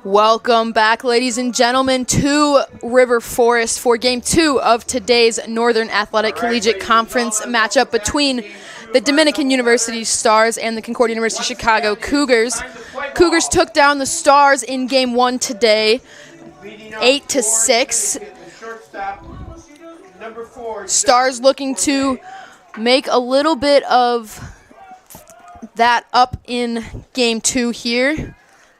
Welcome back, ladies and gentlemen, to River Forest for Game 2 of today's Northern Athletic Collegiate Conference matchup between the Dominican University Stars and the Concordia University Chicago Cougars. Cougars took down the Stars in Game 1 today, 8-6. Stars looking to make a little bit of that up in Game 2 here,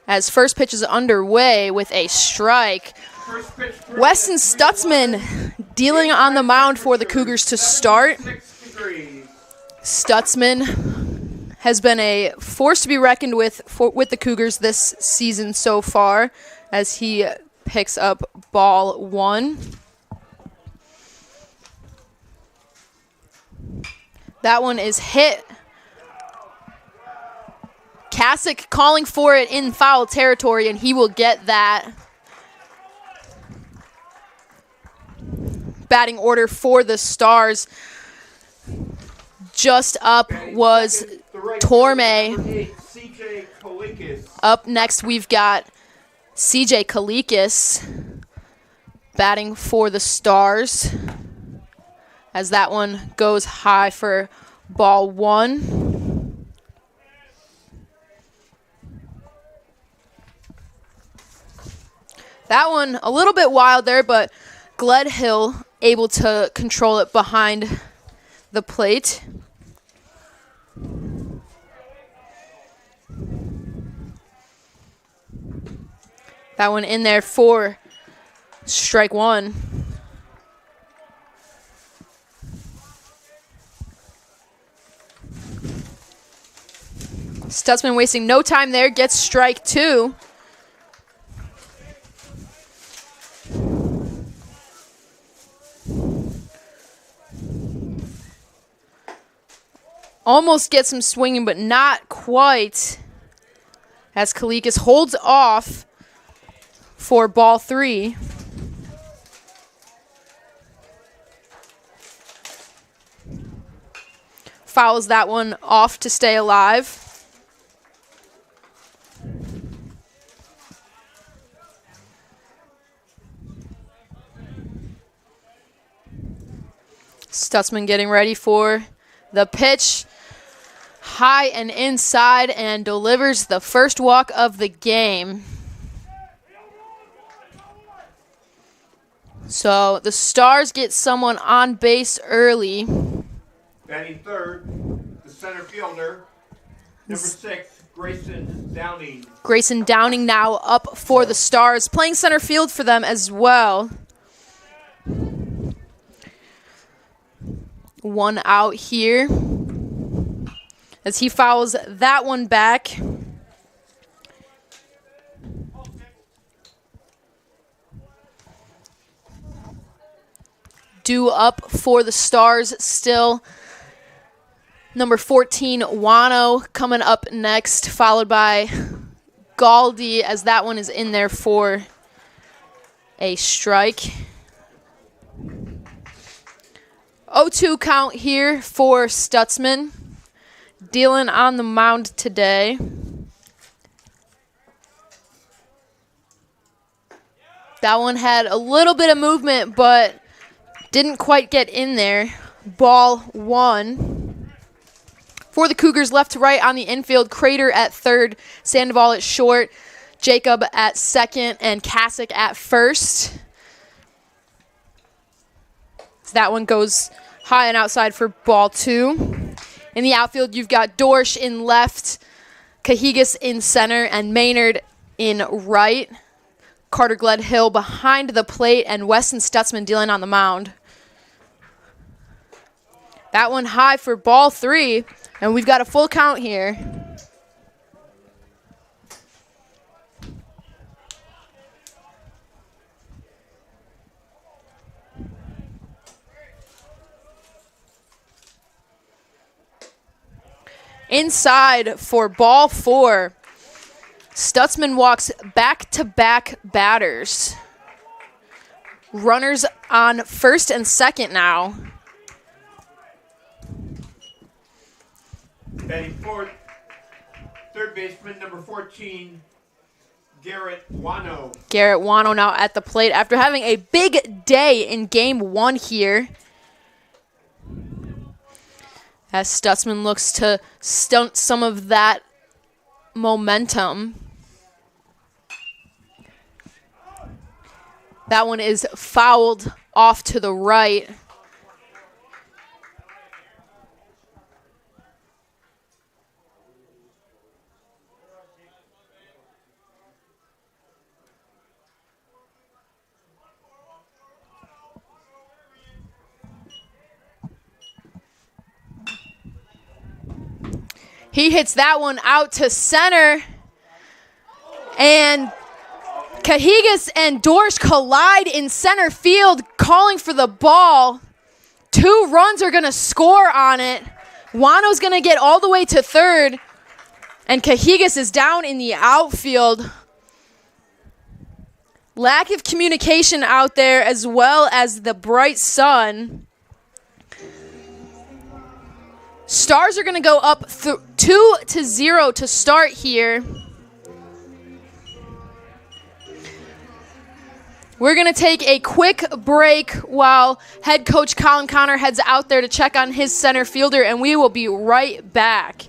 as first pitch is underway with a strike. Weston Stutzman dealing on the mound for the Cougars to start. Stutzman has been a force to be reckoned with the Cougars this season so far, as he picks up ball 1. That one is hit. CUC calling for it in foul territory, and he will get that. Batting order for the Stars. Just up was Torme. Up next, we've got CJ Kalikis batting for the Stars, as that one goes high for ball 1. That one a little bit wild there, but Gledhill able to control it behind the plate. That one in there for strike 1. Stutzman wasting no time there, gets strike 2. Almost gets him swinging, but not quite, as Kalikis holds off for ball 3. Fouls that one off to stay alive. Stutzman getting ready for the pitch. High and inside, and delivers the first walk of the game. So the Stars get someone on base early. Batting third, the center fielder, number 6, Grayson Downing. Grayson Downing now up for the Stars, playing center field for them as well. 1 out here, as he fouls that one back. Due up for the Stars still. Number 14, Wano, coming up next, followed by Galdi, as that one is in there for a strike. 0-2 count here for Stutzman, dealing on the mound today. That one had a little bit of movement, but didn't quite get in there. Ball 1. For the Cougars, left to right on the infield, Crater at third, Sandoval at short, Jacob at second, and CUC at first. So that one goes high and outside for ball 2. In the outfield, you've got Dorsch in left, Cahigas in center, and Maynard in right. Carter Gledhill behind the plate, and Weston Stutzman dealing on the mound. That one high for ball 3, and we've got a full count here. Inside for ball 4. Stutzman walks back-to-back batters. Runners on first and second now. Batting fourth, third baseman, number 14, Garrett Wano. Garrett Wano now at the plate after having a big day in game 1 here. As Stutzman looks to stunt some of that momentum. That one is fouled off to the right. He hits that one out to center. And Cougars and Dorsch collide in center field, calling for the ball. 2 runs are going to score on it. Wano's going to get all the way to third. And Cougars is down in the outfield. Lack of communication out there as well as the bright sun. Stars are going to go up 2-0 to start here. We're going to take a quick break while head coach Colin Connor heads out there to check on his center fielder, and we will be right back.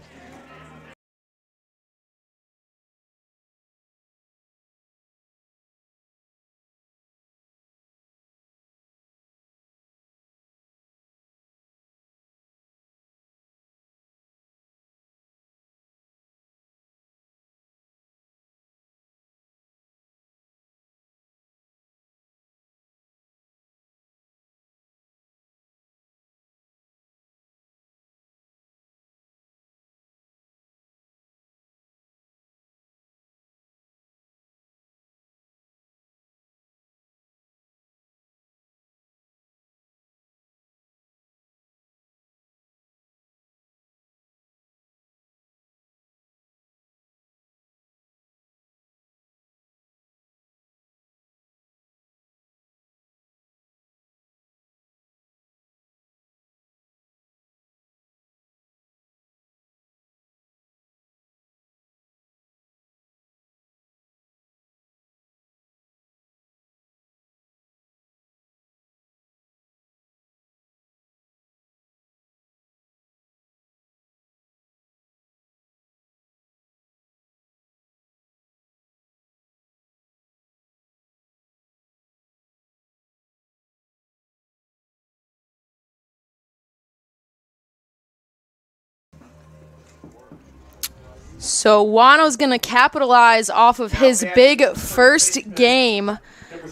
So Wano's going to capitalize off of his big first game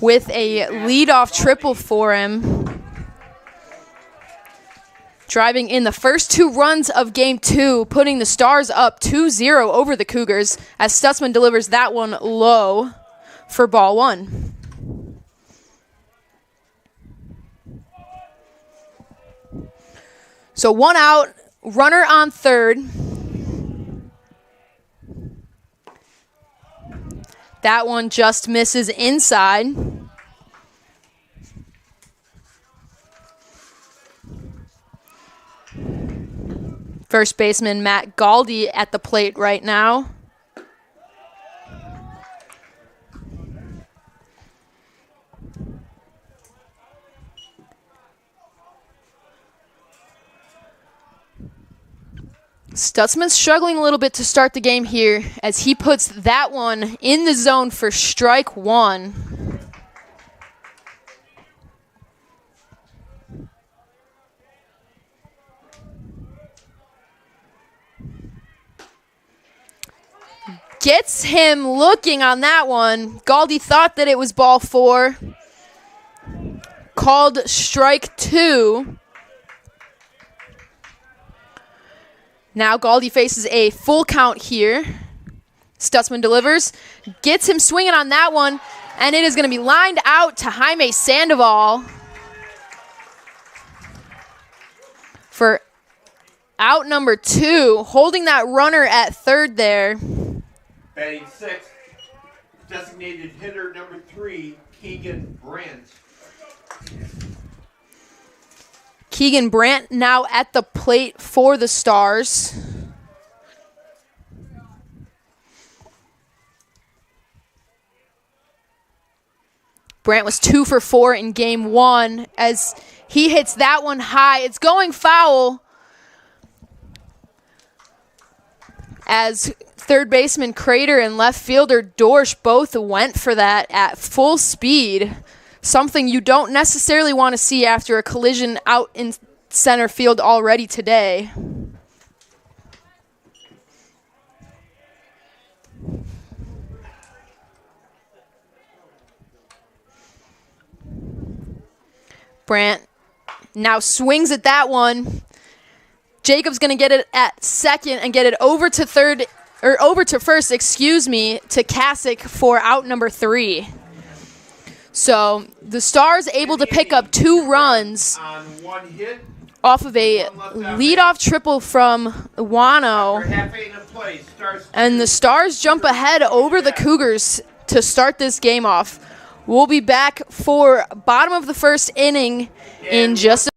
with a leadoff triple for him. Driving in the first 2 runs of game 2, putting the Stars up 2-0 over the Cougars as Stutzman delivers that one low for ball 1. So 1 out, runner on third. That one just misses inside. First baseman Matt Galdi at the plate right now. Stutzman's struggling a little bit to start the game here as he puts that one in the zone for strike 1. Gets him looking on that one. Galdi thought that it was ball 4. Called strike 2. Now Galdi faces a full count here. Stutzman delivers, gets him swinging on that one, and it is going to be lined out to Jaime Sandoval for out number 2, holding that runner at third there. Batting 6th, designated hitter number 3, Keegan Brandt. Keegan Brandt now at the plate for the Stars. Brant was 2 for 4 in game 1 as he hits that one high. It's going foul as third baseman Crater and left fielder Dorsch both went for that at full speed. Something you don't necessarily want to see after a collision out in center field already today. Brant now swings at that one. Jacob's going to get it at second and get it over to first, to Kasich for out number 3. So the Stars able to pick up 2 runs on 1 hit. Off of a leadoff triple from Wano. And the Stars jump ahead over the Cougars to start this game off. We'll be back for bottom of the first inning in just a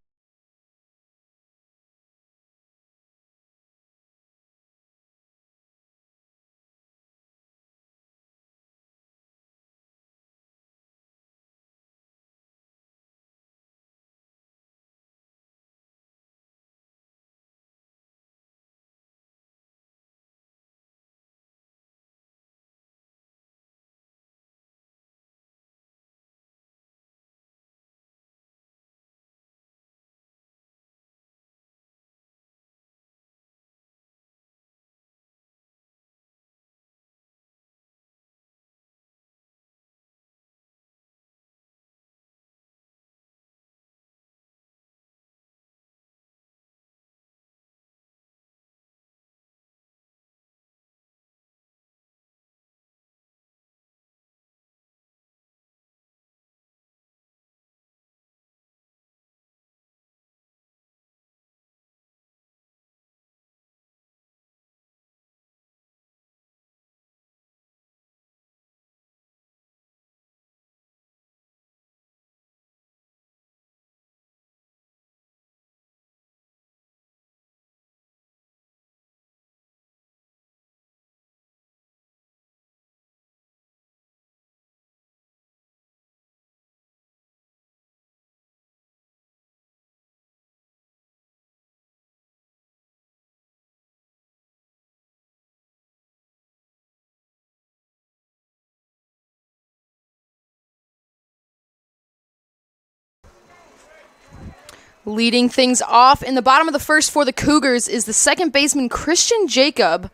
leading things off in the bottom of the first for the Cougars is the second baseman Christian Jacob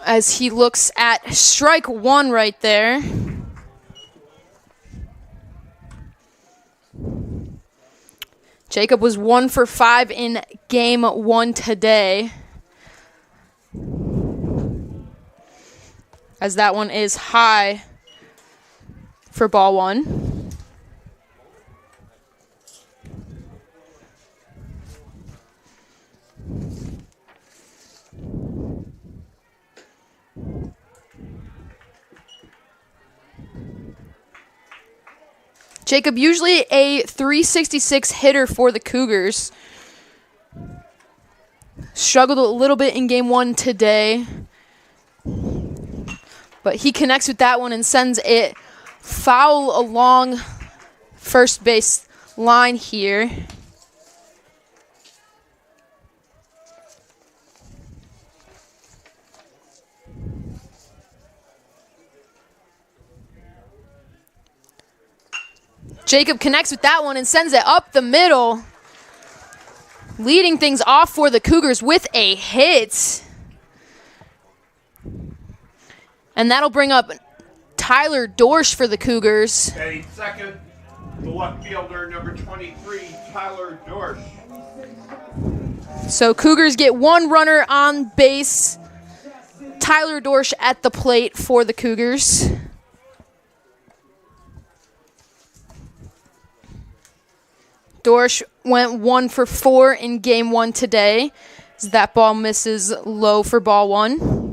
as he looks at strike 1 right there. Jacob was 1 for 5 in game 1 today. As that one is high for ball 1. Jacob, usually a .366 hitter for the Cougars. Struggled a little bit in game 1 today. But he connects with that one and sends it foul along first base line here. Jacob connects with that one and sends it up the middle. Leading things off for the Cougars with a hit. And that'll bring up Tyler Dorsch for the Cougars. Batting second, the left fielder, number 23, Tyler Dorsch. So Cougars get 1 runner on base. Tyler Dorsch at the plate for the Cougars. Dorsch went 1 for 4 in game 1 today. As that ball misses low for ball 1.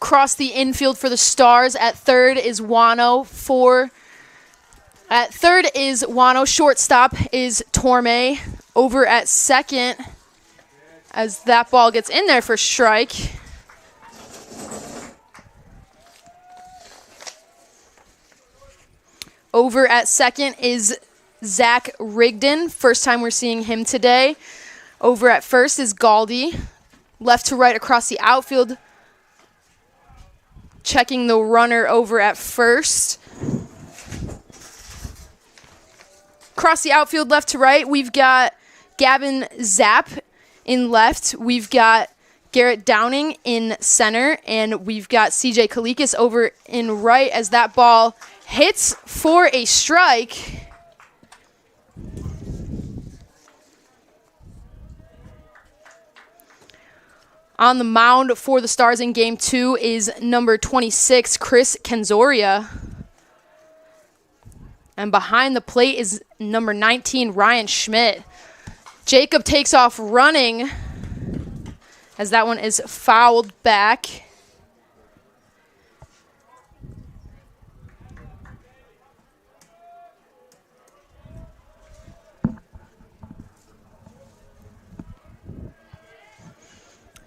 across the infield for the Stars. At third is Wano. At third is Wano. Shortstop is Torme. Over at second, as that ball gets in there for strike. Over at second is Zach Rigdon. First time we're seeing him today. Over at first is Galdi. Left to right across the outfield. Checking the runner over at first. Across the outfield, left to right, we've got Gavin Zapp in left. We've got Garrett Downing in center. And we've got CJ Kalikas over in right as that ball hits for a strike. On the mound for the Stars in Game 2 is number 26, Chris Kenzoria. And behind the plate is number 19, Ryan Schmidt. Jacob takes off running as that one is fouled back.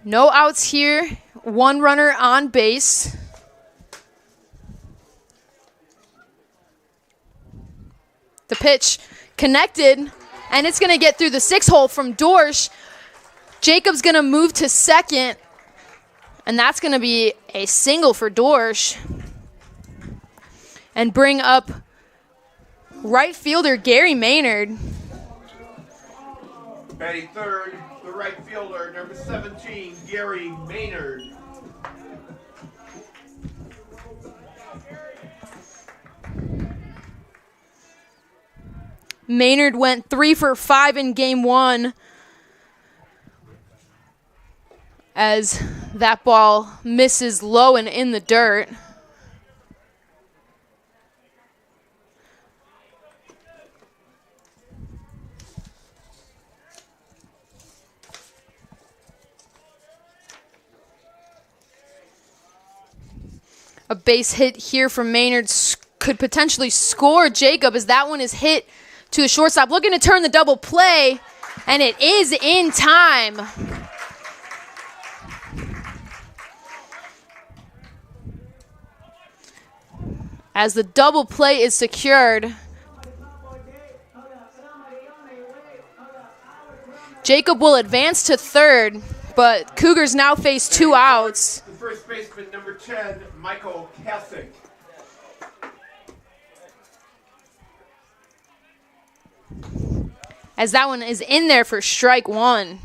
No outs here. One runner on base. The pitch connected, and it's going to get through the 6-hole from Dorsch. Jacob's going to move to second, and that's going to be a single for Dorsch. And bring up right fielder Gary Maynard. Batting third, the right fielder, number 17, Gary Maynard. Maynard went 3 for 5 in Game 1 as that ball misses low and in the dirt. A base hit here from Maynard could potentially score Jacob as that one is hit to the shortstop. Looking to turn the double play, and it is in time. As the double play is secured. Jacob will advance to third, but Cougars now face 2 outs. The first baseman, number 10, Michael Kasich. As that one is in there for strike 1.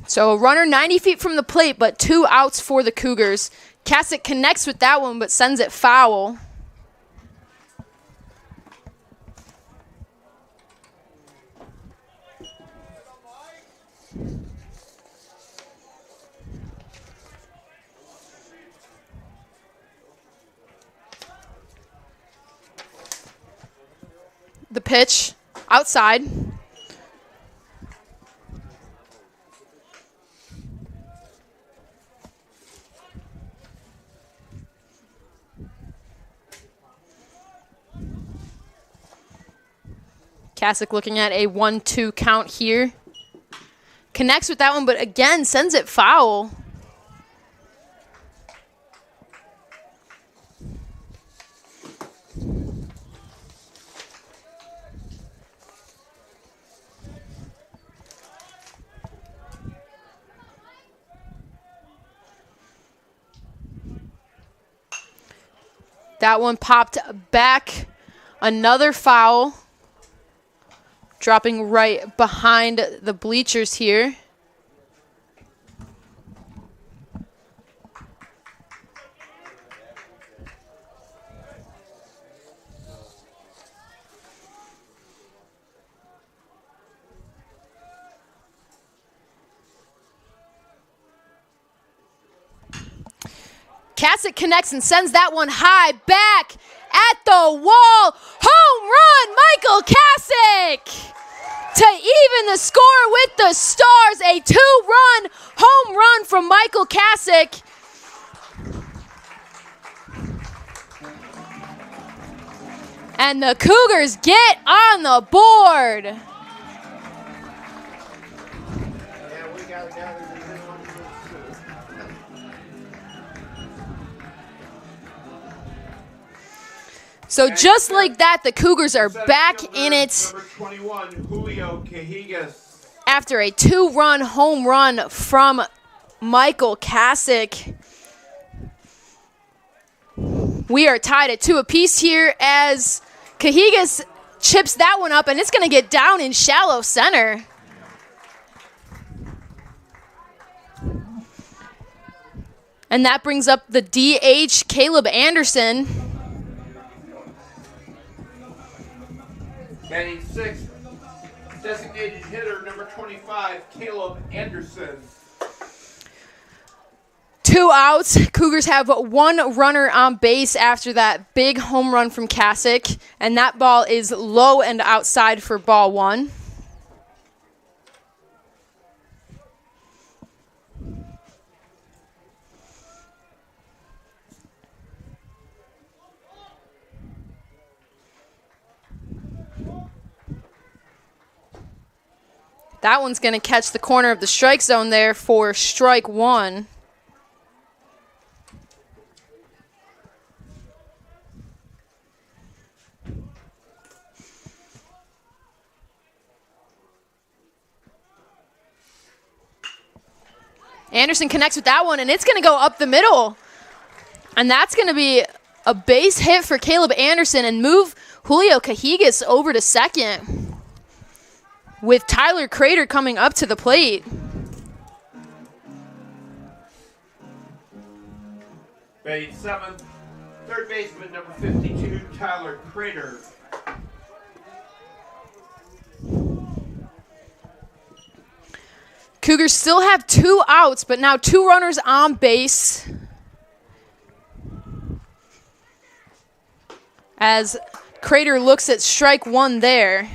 So a runner 90 feet from the plate, but 2 outs for the Cougars. Kasich connects with that one, but sends it foul. The pitch outside. Kasich looking at a 1-2 count here. Connects with that one, but again sends it foul. That one popped back. Another foul. Dropping right behind the bleachers here. Kasich connects and sends that one high back, at the wall. Home run, Michael Kasich! To even the score with the Stars, a 2-run home run from Michael Kasich. And the Cougars get on the board. Yeah, we got gathered in on this too. So just like that, the Cougars are back in it Number 21, Julio Cougars. after a 2-run home run from Michael Kasich. We are tied at 2 apiece here as Cougars chips that one up, and it's going to get down in shallow center. And that brings up the DH, Caleb Anderson. Batting sixth, designated hitter number 25, Caleb Anderson. 2 outs. Cougars have 1 runner on base after that big home run from Kasich, and that ball is low and outside for ball 1. That one's going to catch the corner of the strike zone there for strike 1. Anderson connects with that one, and it's going to go up the middle. And that's going to be a base hit for Caleb Anderson and move Julio Cougars over to second, with Tyler Crater coming up to the plate. Batting seventh, third baseman number 52, Tyler Crater. Cougars still have 2 outs, but now 2 runners on base, as Crater looks at strike 1 there.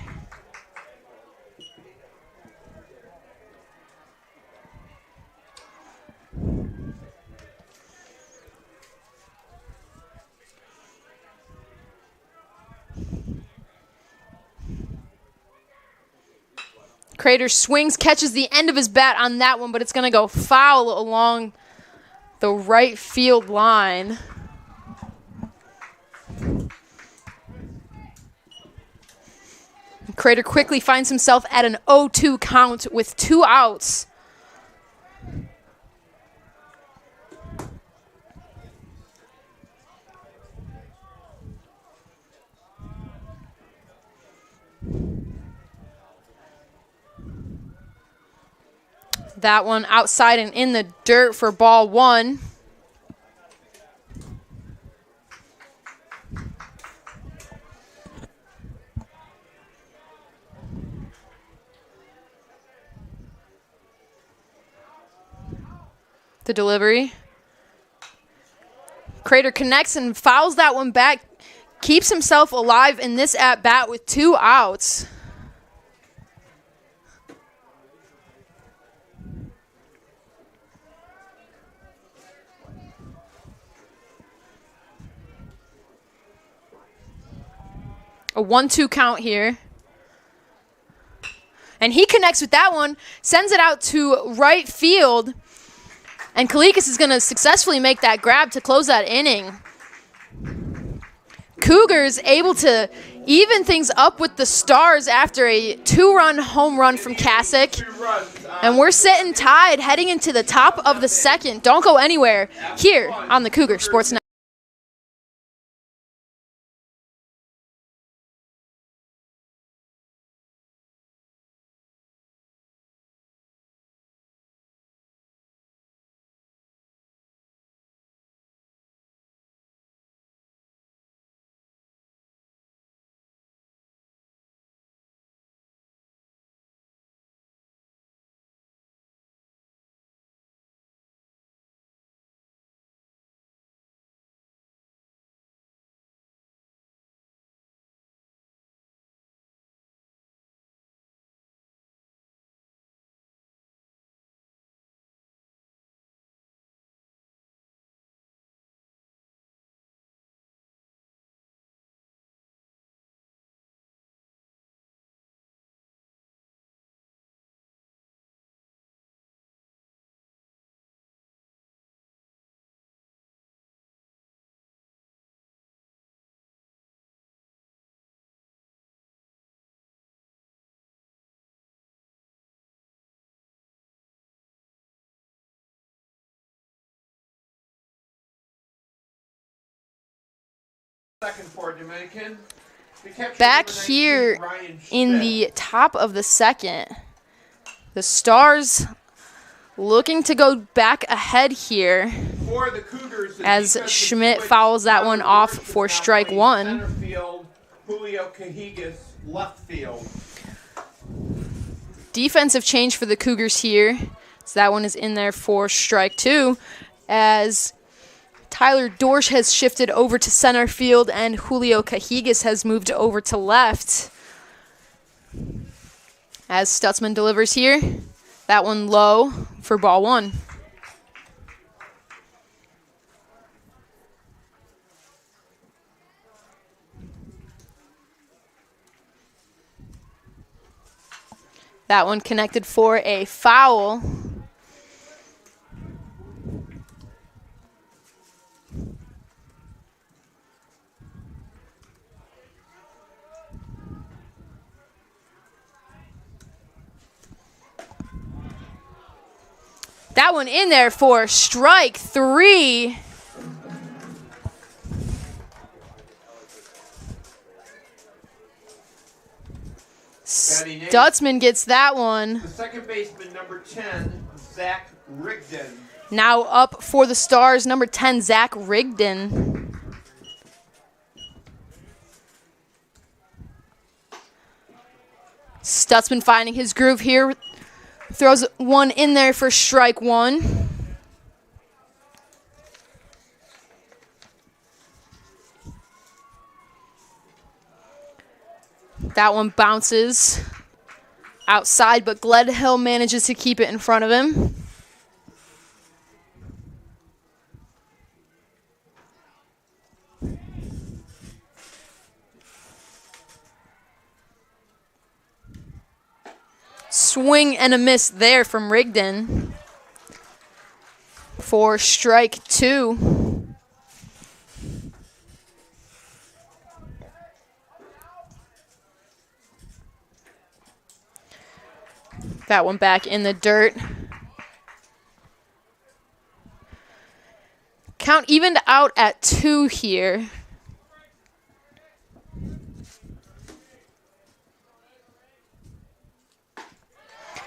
Crater swings, catches the end of his bat on that one, but it's going to go foul along the right field line. Crater quickly finds himself at an 0-2 count with 2 outs. That one outside and in the dirt for ball 1. The delivery. Crater connects and fouls that one back. Keeps himself alive in this at-bat with 2 outs. A 1-2 count here. And he connects with that one, sends it out to right field. And Kalikas is going to successfully make that grab to close that inning. Cougars able to even things up with the Stars after a 2-run home run from Kasich. And we're sitting tied heading into the top of the second. Don't go anywhere here on the Cougar Sports Network. Second for Dominican. The catcher, Back number 19, here Ryan in Schmidt. the top of the second, the Stars looking to go back ahead here For the Cougars, the as defensive Schmidt switch, fouls that Tyler one off Rich is for now strike playing one. Center field, Julio Cougars, left field. Defensive change for the Cougars here. So that one is in there for strike two as Tyler Dorsch has shifted over to center field and Julio Cajigas has moved over to left. As Stutzman delivers here, that one low for ball one. That one connected for a foul. That one in there for strike three. Stutzman gets that one. The second baseman, number 10, Zach Rigdon. Now up for the Stars, number 10, Zach Rigdon. Stutzman finding his groove here. Throws one in there for strike one. That one bounces outside, but Gledhill manages to keep it in front of him. Swing and a miss there from Rigdon for strike two. That one back in the dirt. Count evened out at 2 here.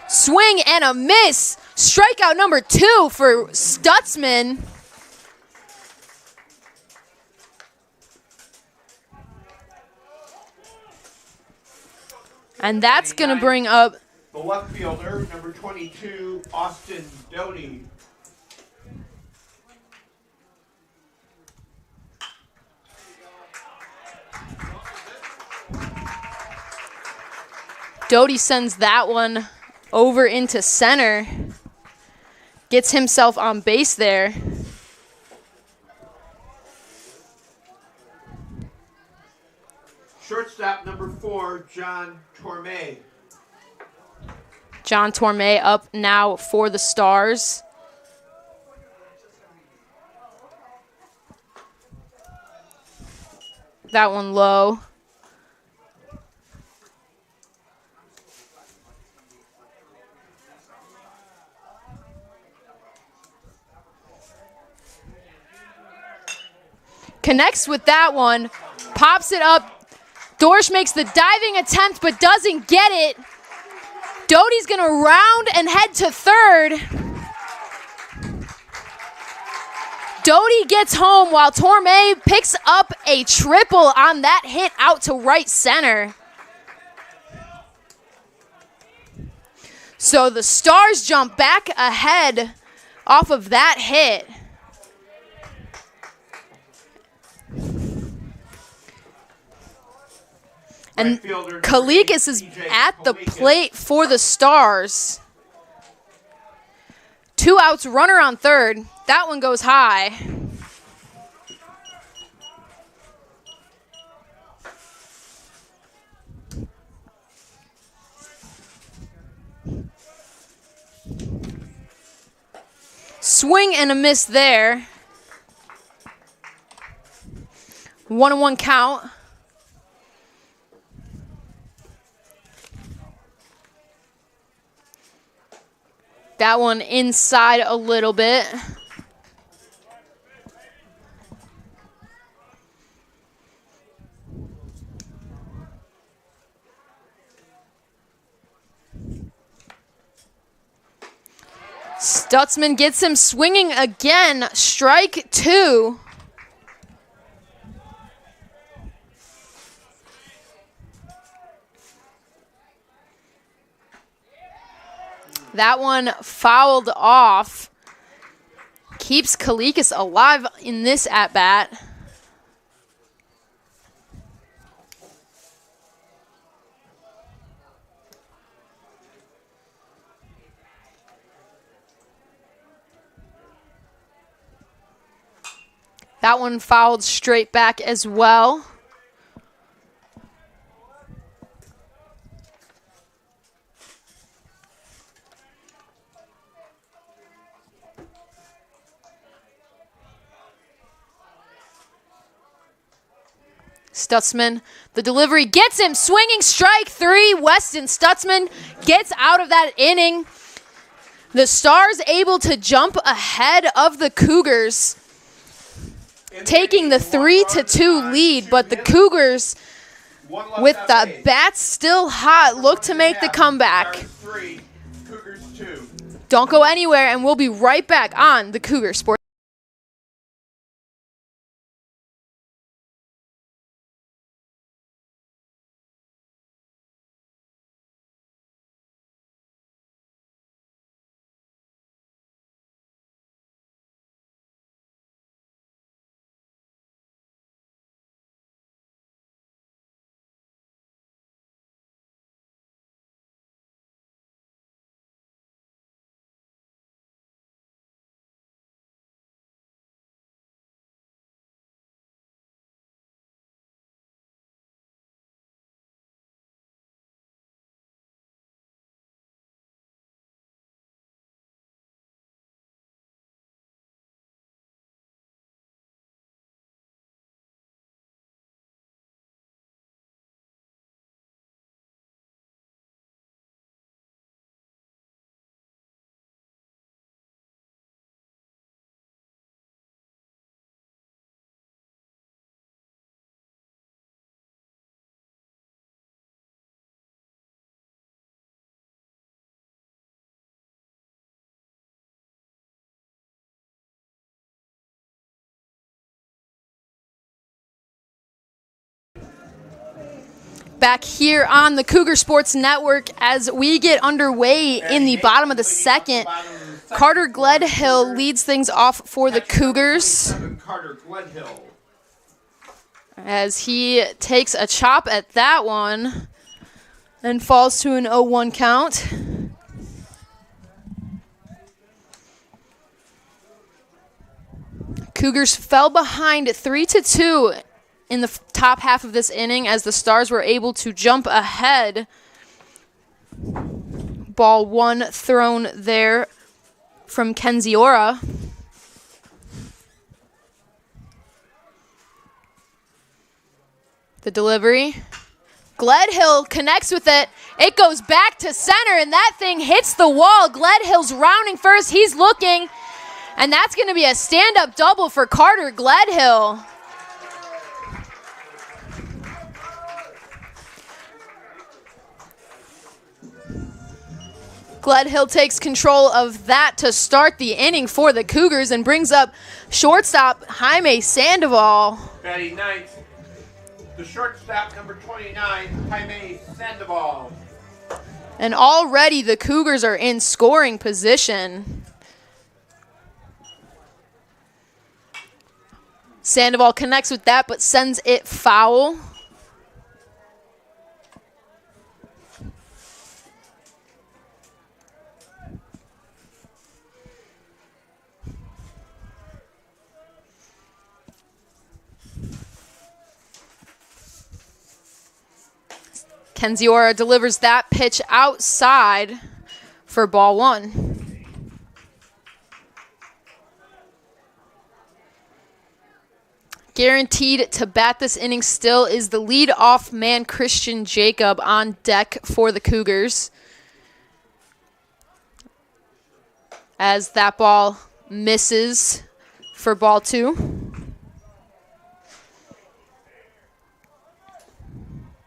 Swing and a miss. Strikeout number 2 for Stutzman. And that's going to bring up the left fielder, number 22, Austin Doty. Doty sends that one over into center. Gets himself on base there. Shortstop, number 4, John Torme. John Torme up now for the Stars. That one low. Connects with that one. Pops it up. Dorsch makes the diving attempt but doesn't get it. Doty's going to round and head to third. Doty gets home while Torme picks up a triple on that hit out to right center. So the Stars jump back ahead off of that hit. And Kalikas is at the plate for the Stars. 2 outs, runner on third. That one goes high. Swing and a miss there. 1-1 count. That one inside a little bit. Stutzman gets him swinging again. Strike 2. That one fouled off. Keeps Kalikas alive in this at-bat. That one fouled straight back as well. Stutzman, the delivery gets him swinging. Strike 3. Weston Stutzman gets out of that inning. The Stars able to jump ahead of the Cougars, taking the 3-2 lead, but the Cougars, with the bats still hot, look to make the comeback. Don't go anywhere, and we'll be right back on the Cougar Sports. Back here on the Cougar Sports Network as we get underway in the bottom of the second. Carter Gledhill leads things off for the Cougars as he takes a chop at that one and falls to an 0-1 count. Cougars fell behind 3-2 in the top half of this inning as the Stars were able to jump ahead. Ball 1 thrown there from Kenziora. The delivery. Gledhill connects with it. It goes back to center, and that thing hits the wall. Gledhill's rounding first. He's looking, and that's going to be a stand-up double for Carter Gledhill. Gledhill takes control of that to start the inning for the Cougars and brings up shortstop Jaime Sandoval. Batting ninth, the shortstop, number 29, Jaime Sandoval. And already the Cougars are in scoring position. Sandoval connects with that but sends it foul. Kenziora delivers that pitch outside for ball 1. Guaranteed to bat this inning still is the lead-off man, Christian Jacob, on deck for the Cougars. As that ball misses for ball 2.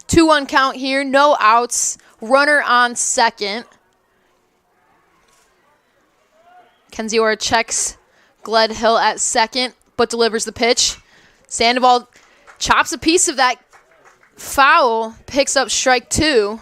2-1 count here, no outs, runner on second. Kenziora checks Gledhill at second, but delivers the pitch. Sandoval chops a piece of that foul, picks up strike 2.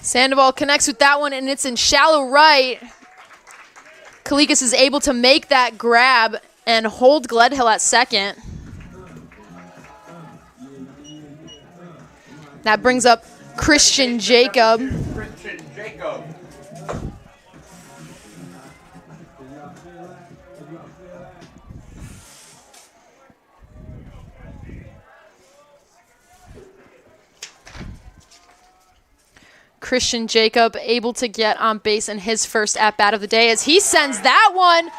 Sandoval connects with that one, and it's in shallow right. Kalikas is able to make that grab and hold Gledhill at second. That brings up Christian Jacob. Christian Jacob. Christian Jacob able to get on base in his first at-bat of the day as he sends that one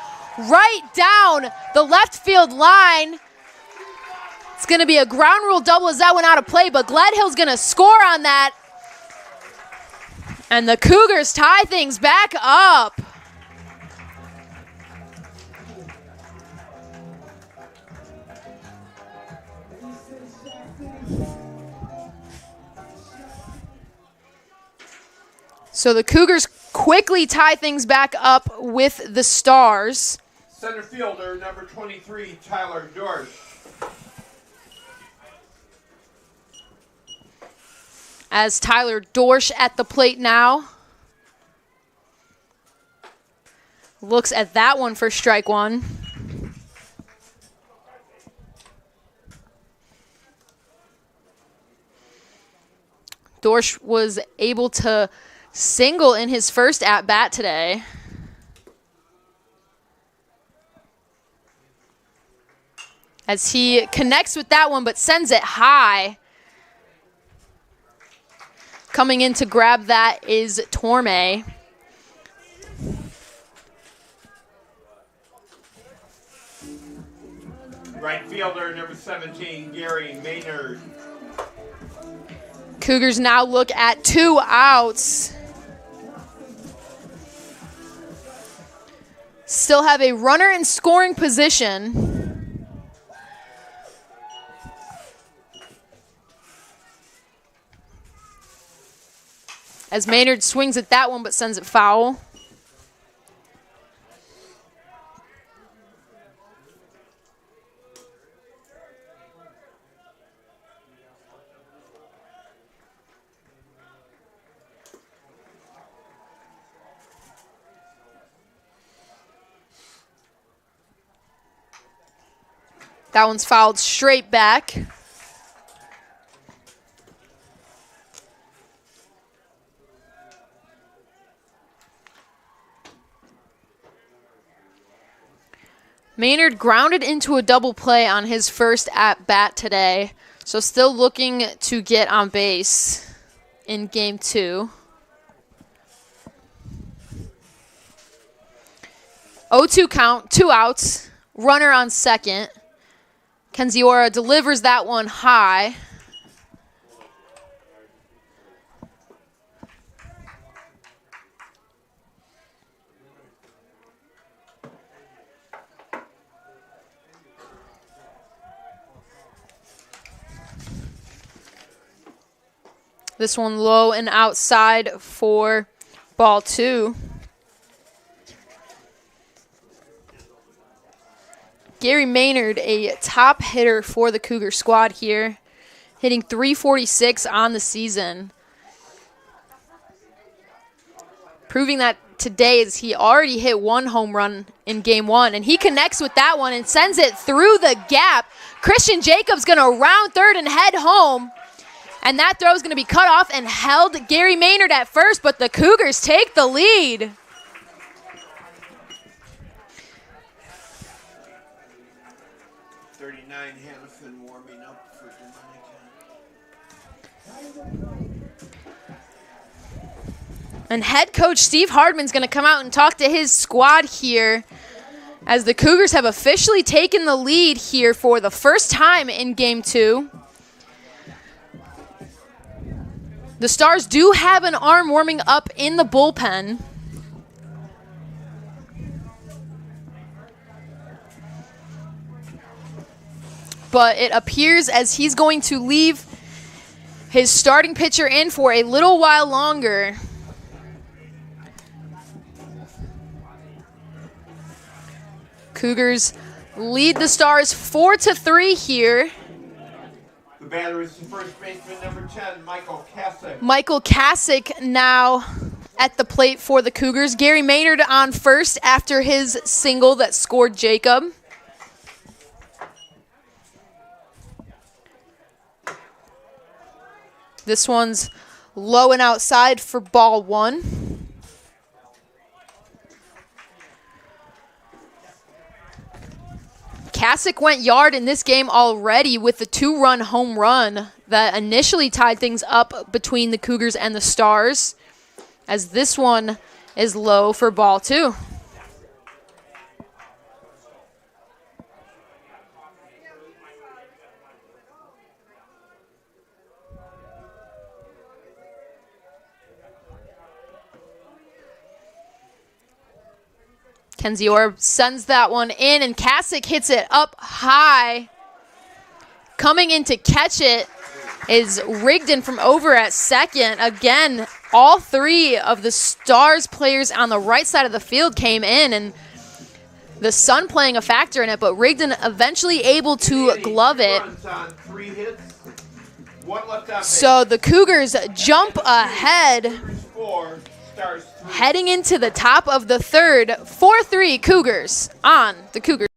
right down the left field line. It's going to be a ground rule double as that went out of play, but Gledhill's going to score on that. And the Cougars tie things back up. So the Cougars quickly tie things back up with the Stars. Center fielder, number 23, Tyler Dorsch. As Tyler Dorsch at the plate now. Looks at that one for strike 1. Dorsch was able to single in his first at-bat today. As he connects with that one but sends it high. Coming in to grab that is Torme. Right fielder, number 17, Gary Maynard. Cougars now look at 2 outs. Still have a runner in scoring position. As Maynard swings at that one but sends it foul. That one's fouled straight back. Maynard grounded into a double play on his first at-bat today, so still looking to get on base in game 2. 0-2 count, 2 outs, runner on second. Kenziora delivers that one high. This one low and outside for ball 2. Gary Maynard, a top hitter for the Cougar squad here, hitting .346 on the season. Proving that today is he already hit 1 home run in game 1, and he connects with that one and sends it through the gap. Christian Jacobs going to round third and head home, and that throw is going to be cut off and held Gary Maynard at first, but the Cougars take the lead. 39 Hannafin warming up for Dominican. And head coach Steve Hardman's going to come out and talk to his squad here as the Cougars have officially taken the lead here for the first time in game 2. The Stars do have an arm warming up in the bullpen. But it appears as he's going to leave his starting pitcher in for a little while longer. Cougars lead the Stars 4-3 here. The batter is the first baseman, number 10, Michael Kasich. Michael Kasich now at the plate for the Cougars. Gary Maynard on first after his single that scored Jacob. This one's low and outside for ball one. Kasich went yard in this game already with the 2-run home run that initially tied things up between the Cougars and the Stars, as this one is low for ball two. Kenzie Orb sends that one in, and Kasich hits it up high. Coming in to catch it is Rigdon from over at second. Again, all three of the Stars players on the right side of the field came in, and the sun playing a factor in it, but Rigdon eventually able to glove it. So the Cougars jump ahead. Heading into the top of the third, 4-3 Cougars on the Cougars.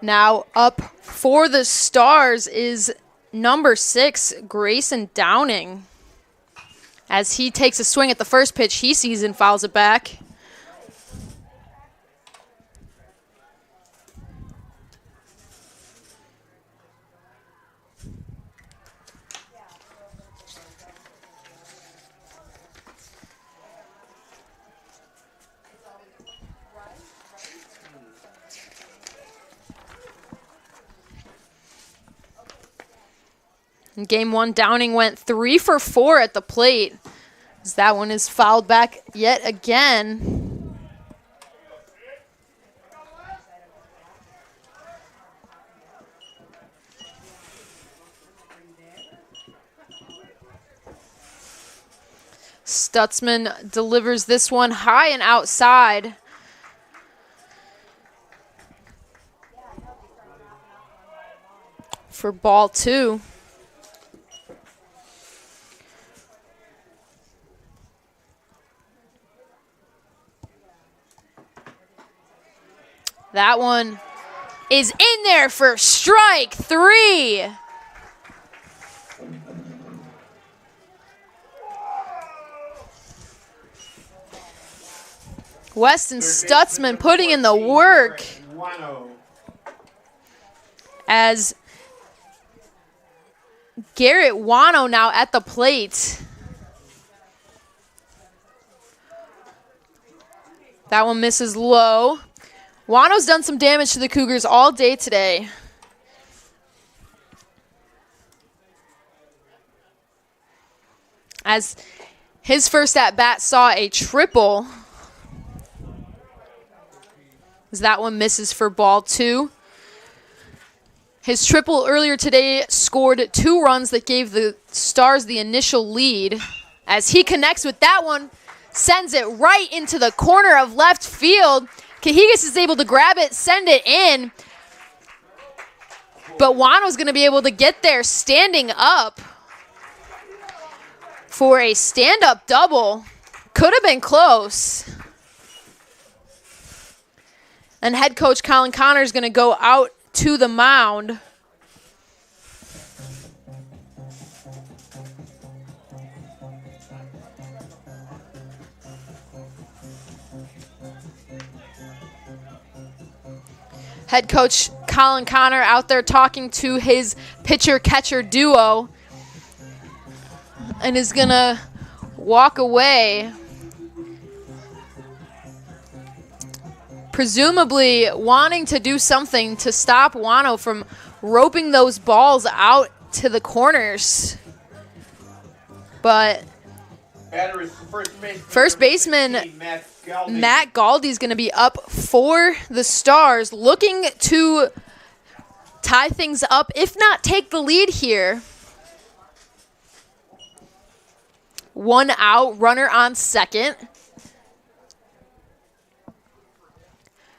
Now up for the Stars is number 6, Grayson Downing. As he takes a swing at the first pitch he sees and fouls it back. In game one, Downing went 3 for 4 at the plate. As that one is fouled back yet again. Stutzman delivers this one high and outside. For ball two. That one is in there for strike 3. Weston Stutzman putting in the work as Garrett Wano now at the plate. That one misses low. Wano's done some damage to the Cougars all day today. As His first at-bat saw a triple. As that one misses for ball 2. His triple earlier today scored 2 runs that gave the Stars the initial lead. As he connects with that one, sends it right into the corner of left field. Cougars is able to grab it, send it in. But Wano's going to be able to get there standing up for a stand-up double. Could have been close. And head coach Colin Connor is going to go out to the mound. Head coach Colin Connor out there talking to his pitcher-catcher duo and is going to walk away, presumably wanting to do something to stop Wano from roping those balls out to the corners. But first baseman Matt Galdi is going to be up for the Stars, looking to tie things up, if not take the lead here. 1 out, runner on second.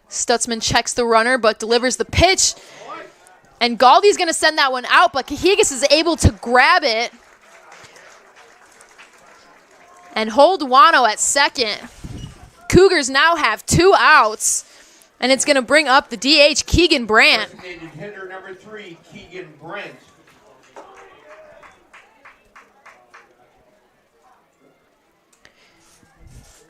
Stutzman checks the runner but delivers the pitch. And Galdi's going to send that one out, but Cougars is able to grab it and hold Wano at second. Cougars now have 2 outs, and it's going to bring up the DH, Keegan Brandt. Designated hitter number 3, Keegan Brandt.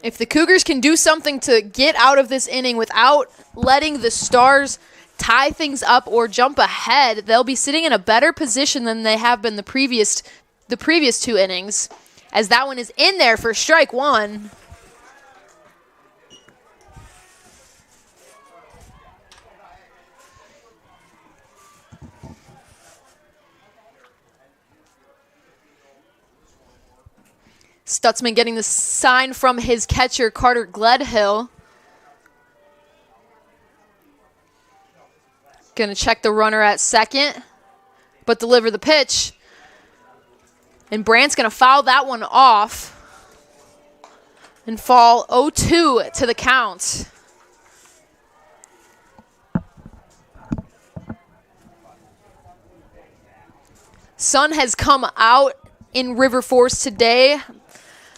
If the Cougars can do something to get out of this inning without letting the Stars tie things up or jump ahead, they'll be sitting in a better position than they have been the previous 2 innings, as that one is in there for strike 1. Stutzman getting the sign from his catcher, Carter Gledhill. Going to check the runner at second, but deliver the pitch. And Brandt's going to foul that one off and fall 0-2 to the count. Sun has come out in River Forest today.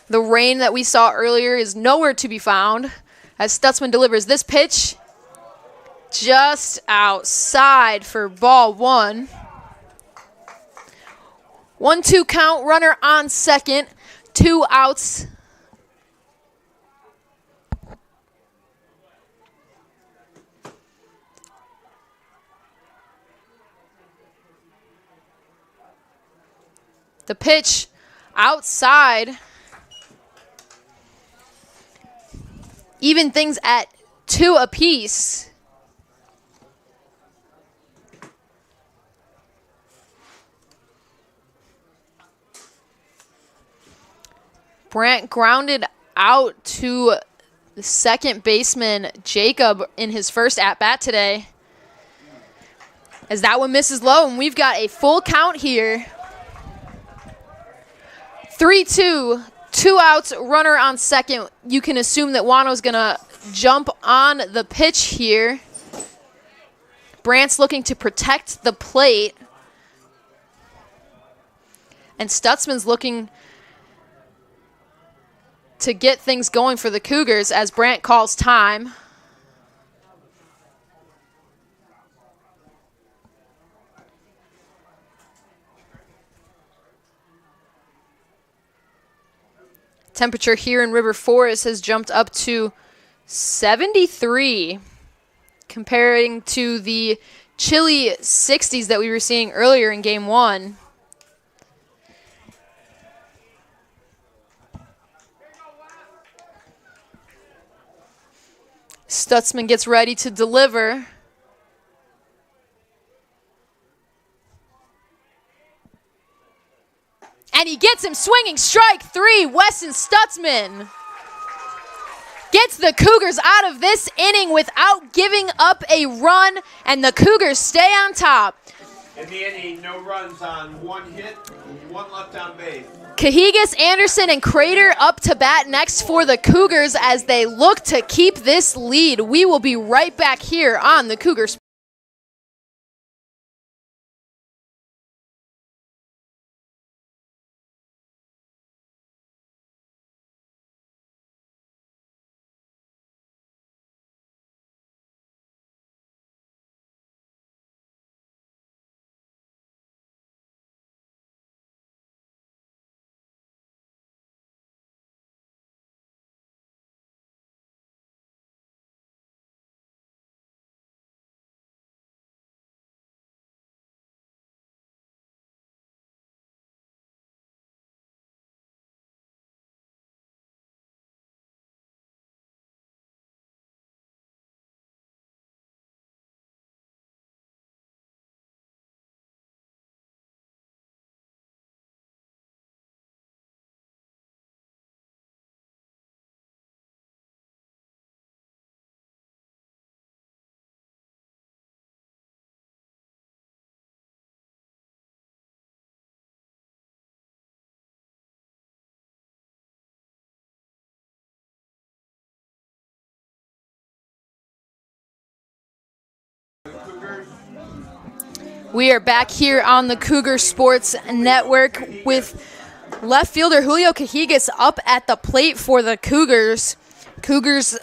The rain that we saw earlier is nowhere to be found as Stutzman delivers this pitch just outside for ball 1. 1-2 count, runner on second, 2 outs. The pitch outside. Even things at 2 apiece. Brandt grounded out to the second baseman, Jacob, in his first at-bat today. As that one misses low, and we've got a full count here. 3-2. 2 outs, runner on second. You can assume that Wano's going to jump on the pitch here. Brandt's looking to protect the plate. And Stutzman's looking to get things going for the Cougars as Brandt calls time. Temperature here in River Forest has jumped up to 73, comparing to the chilly 60s that we were seeing earlier in Game 1. Stutzman gets ready to deliver. And he gets Hits him swinging. Strike 3. Weston Stutzman gets the Cougars out of this inning without giving up a run, and the Cougars stay on top. In the inning, no runs on 1 hit, 1 left on base. Cougars, Anderson, and Crater up to bat next for the Cougars as they look to keep this lead. We will be right back here on the Cougars. We are back here on the Cougar Sports Network with left fielder Julio Cajigas up at the plate for the Cougars. Cougars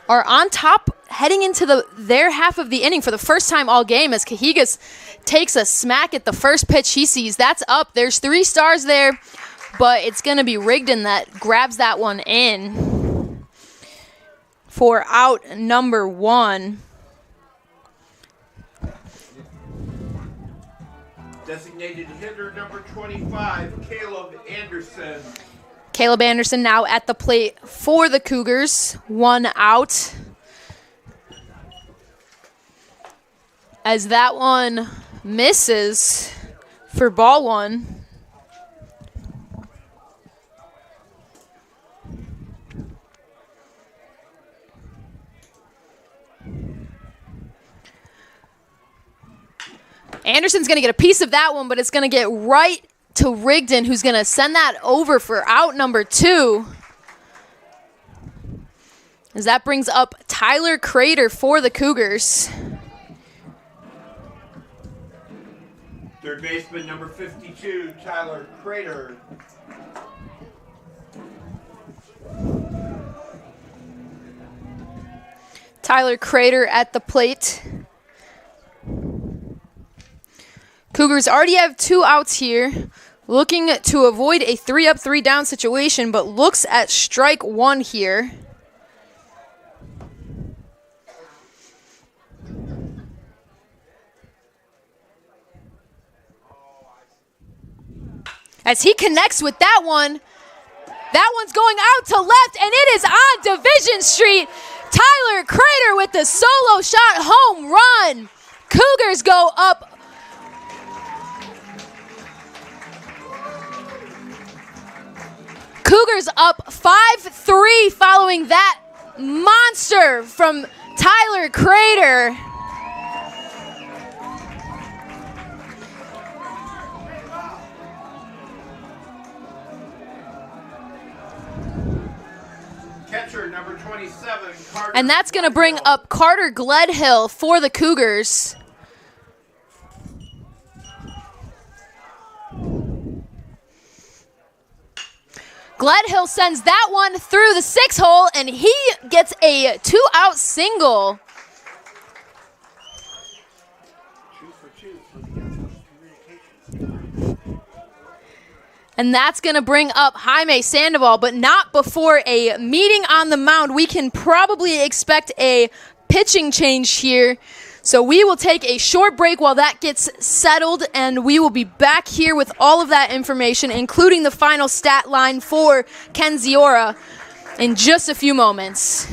are on top heading into their half of the inning for the first time all game as Cajigas takes a smack at the first pitch he sees. That's up. There's 3 stars there, but it's going to be Rigdon that grabs that one in for out number 1. Designated hitter number 25, Caleb Anderson. Caleb Anderson now at the plate for the Cougars. 1 out. As that one misses for ball 1. Anderson's going to get a piece of that one, but it's going to get right to Rigdon, who's going to send that over for out number 2. As that brings up Tyler Crater for the Cougars. Third baseman number 52, Tyler Crater. Tyler Crater at the plate. Cougars already have 2 outs here, looking to avoid a 3-up, 3-down situation, but looks at strike 1 here. As he connects with that one, that one's going out to left, and it is on Division Street. Tyler Crater with the solo shot home run. Cougars go up Cougars up 5-3 following that monster from Tyler Crater. Catcher number 27, Carter. And that's going to bring up Carter Gledhill for the Cougars. Gledhill sends that one through the 6 hole, and he gets a 2-out single. And that's going to bring up Jaime Sandoval, but not before a meeting on the mound. We can probably expect a pitching change here. So we will take a short break while that gets settled, and we will be back here with all of that information, including the final stat line for Ken Ziora in just a few moments.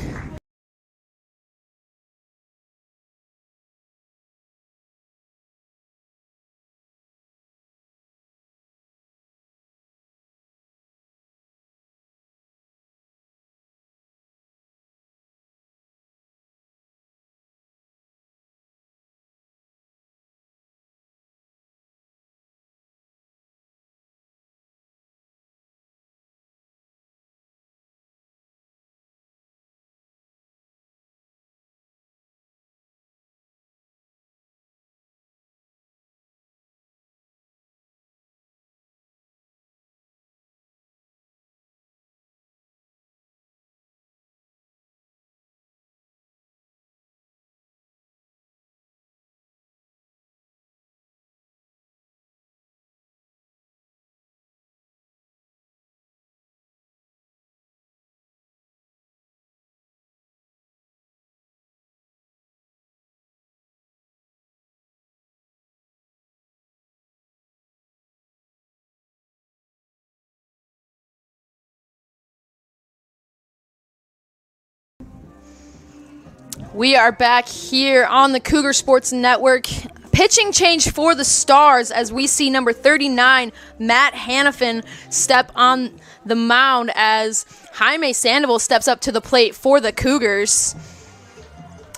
We are back here on the Cougar Sports Network. Pitching change for the Stars as we see number 39, Matt Hannafin, step on the mound as Jaime Sandoval steps up to the plate for the Cougars.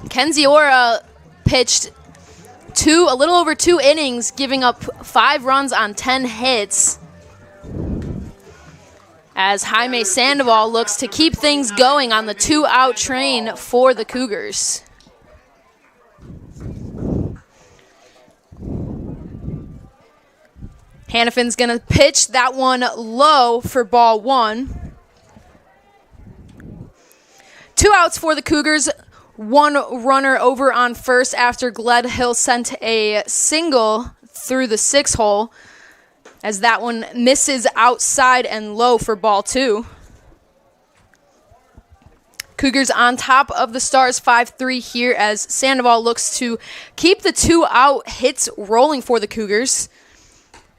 Kenzie Ora pitched a little over 2 innings, giving up 5 runs on 10 hits. As Jaime Sandoval looks to keep things going on the 2-out train for the Cougars. Hannafin's going to pitch that one low for ball 1. 2 outs for the Cougars. 1 runner over on first after Gledhill sent a single through the 6 hole. As that one misses outside and low for ball 2. Cougars on top of the Stars 5-3 here as Sandoval looks to keep the 2-out hits rolling for the Cougars.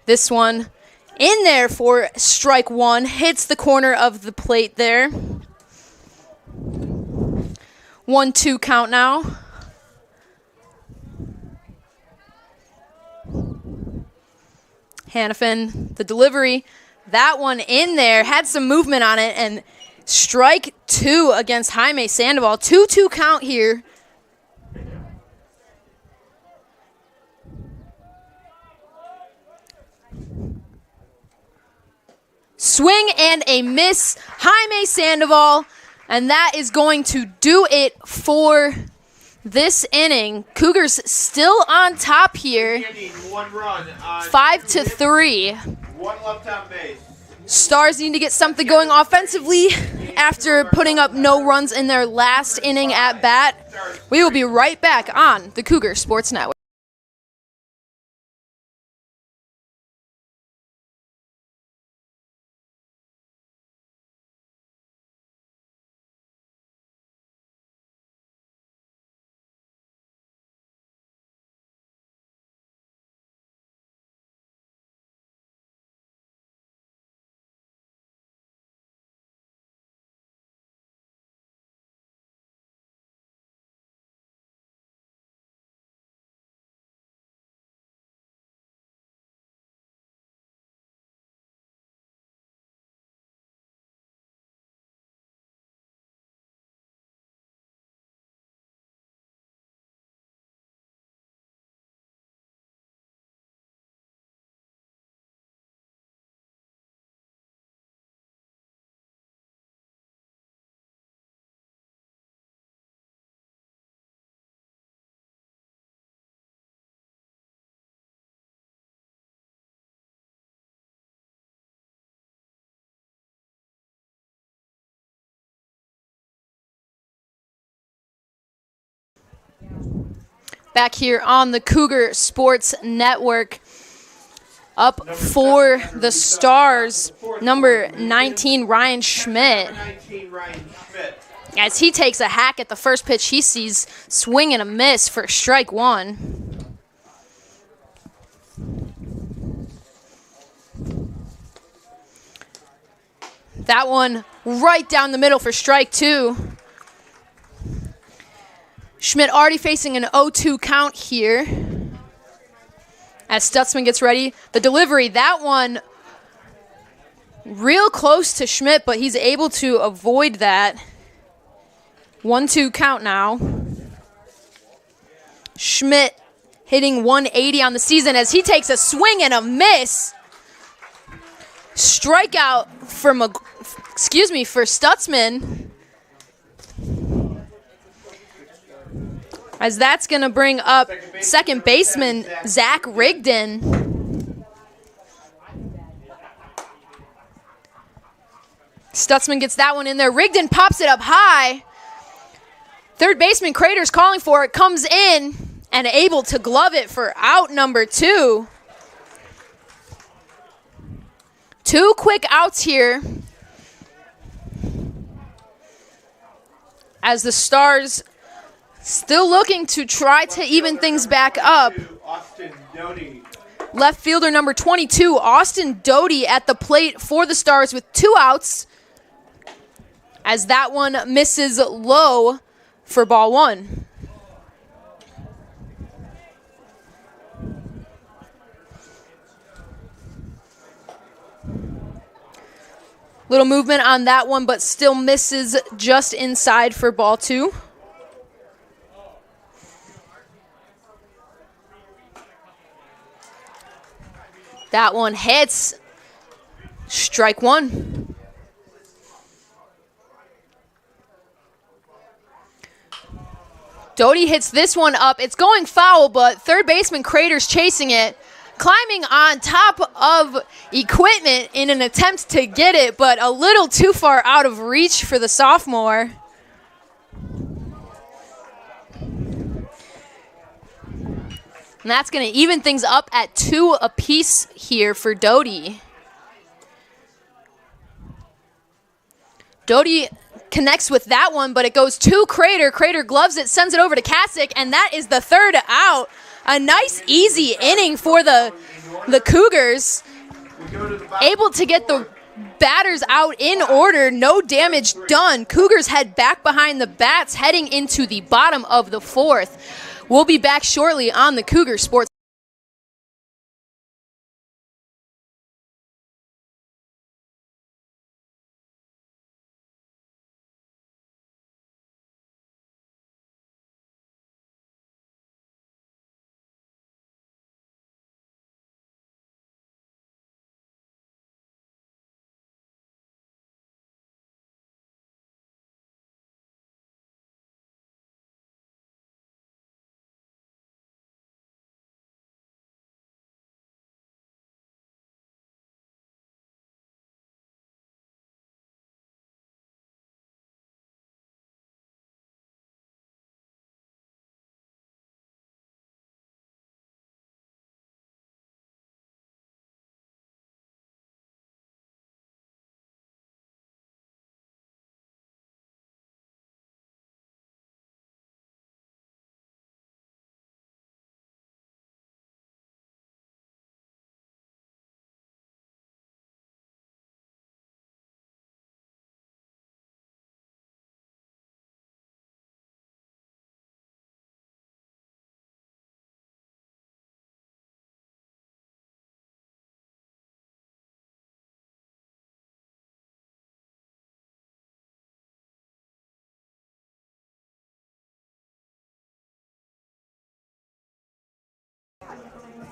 This one in there for strike 1. Hits the corner of the plate there. 1-2 count now. Hannafin, the delivery, that one in there, had some movement on it, and strike 2 against Jaime Sandoval. 2-2 count here. Swing and a miss, Jaime Sandoval, and that is going to do it for this inning. Cougars still on top here. 5-3. 1 left on base. Stars need to get something going offensively after putting up no runs in their last inning at bat. We will be right back on the Cougar Sports Network. Back here on the Cougar Sports Network. Up for the Stars, number 19, Ryan Schmidt. As he takes a hack at the first pitch he sees, swing and a miss for strike 1. That one right down the middle for strike 2. Schmidt already facing an 0-2 count here. As Stutzman gets ready, the delivery, that one real close to Schmidt, but he's able to avoid that. 1-2 count now. Schmidt hitting 180 on the season as he takes a swing and a miss. Strikeout for Stutzman. As that's going to bring up second baseman Zach Rigdon. Stutzman gets that one in there. Rigdon pops it up high. Third baseman Crater's calling for it. Comes in and able to glove it for out number 2. 2 quick outs here. As the Stars still looking to try to even things back up. Left fielder number 22, Austin Doty at the plate for the Stars with 2 outs. As that one misses low for ball 1. Little movement on that one, but still misses just inside for ball 2. That one hits. Strike 1. Doty hits this one up. It's going foul, but third baseman Crater's chasing it. Climbing on top of equipment in an attempt to get it, but a little too far out of reach for the sophomore. And that's going to even things up at 2 apiece here for Doty. Doty connects with that one, but it goes to Crater. Crater gloves it, sends it over to Kasich, and that is the 3rd out. A nice, easy inning for the Cougars. Able to get the batters out in order, no damage done. Cougars head back behind the bats, heading into the bottom of the 4th. We'll be back shortly on the Cougar Sports.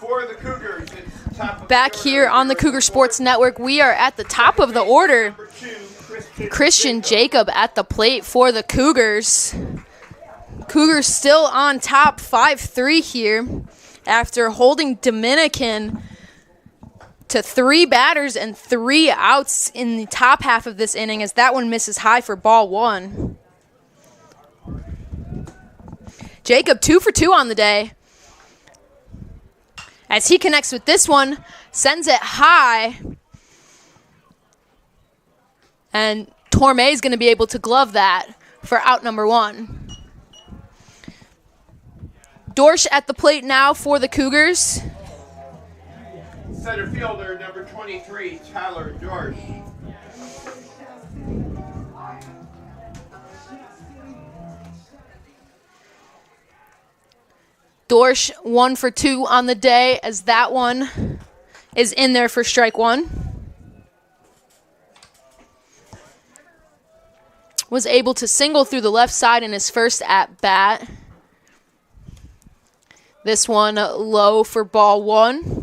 For the Cougars, it's top of Back the here on the Cougar Sports Network, we are at the top of the order. Number 2, Christian Jacob at the plate for the Cougars. Cougars still on top 5-3 here after holding Dominican to 3 batters and 3 outs in the top half of this inning, as that one misses high for ball 1. Jacob 2 for 2 on the day. As he connects with this one, sends it high. And Torme is going to be able to glove that for out number 1. Dorsch at the plate now for the Cougars. Center fielder, number 23, Tyler Dorsch. Dorsch 1 for 2 on the day, as that one is in there for strike 1. Was able to single through the left side in his first at bat. This one low for ball 1.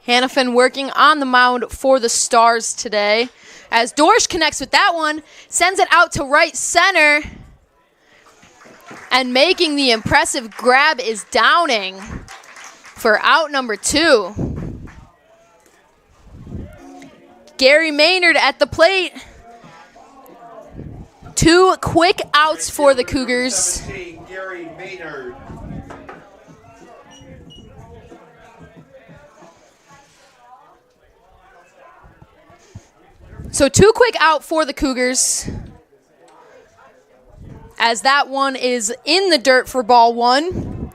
Hannafin working on the mound for the Stars today. As Dorsch connects with that one, sends it out to right center. And making the impressive grab is Downing for out number 2. Gary Maynard at the plate. 2 quick outs for the Cougars. 17, Gary Maynard. So 2 quick out for the Cougars, as that one is in the dirt for ball 1.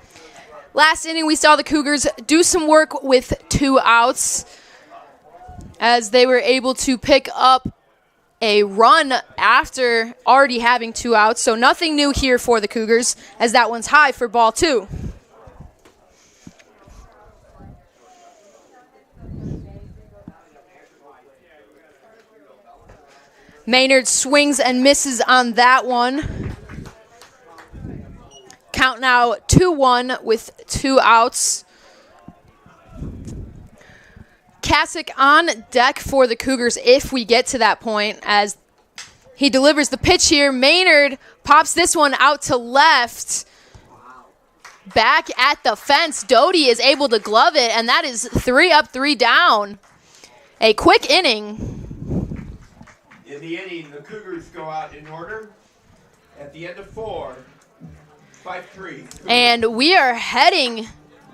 Last inning, we saw the Cougars do some work with 2 outs, as they were able to pick up a run after already having 2 outs. So nothing new here for the Cougars, as that one's high for ball 2. Maynard swings and misses on that one. Count now 2-1 with 2 outs. Kasich on deck for the Cougars if we get to that point, as he delivers the pitch here. Maynard pops this one out to left. Back at the fence, Doty is able to glove it, and that is 3 up, 3 down. A quick inning. In the inning, the Cougars go out in order. At the end of 4, 5-3. And we are heading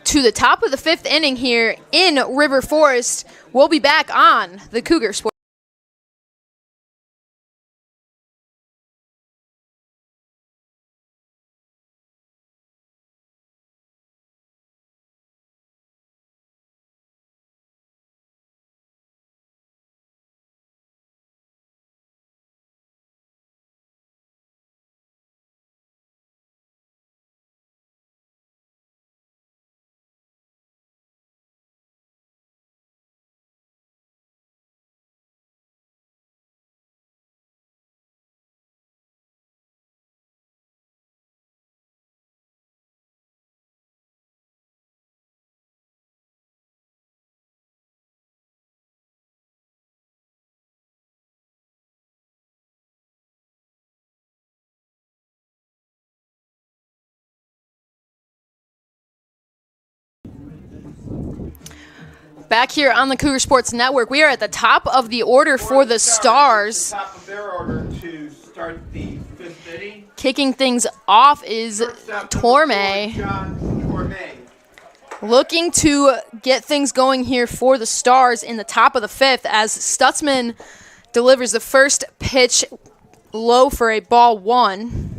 to the top of the 5th inning here in River Forest. We'll be back on the Cougar Sports. Back here on the Cougar Sports Network, we are at the top of the order for the Stars. Top of their order to start the 5th inning. Kicking things off is Torme. Looking to get things going here for the Stars in the top of the 5th, as Stutzman delivers the first pitch low for a ball 1.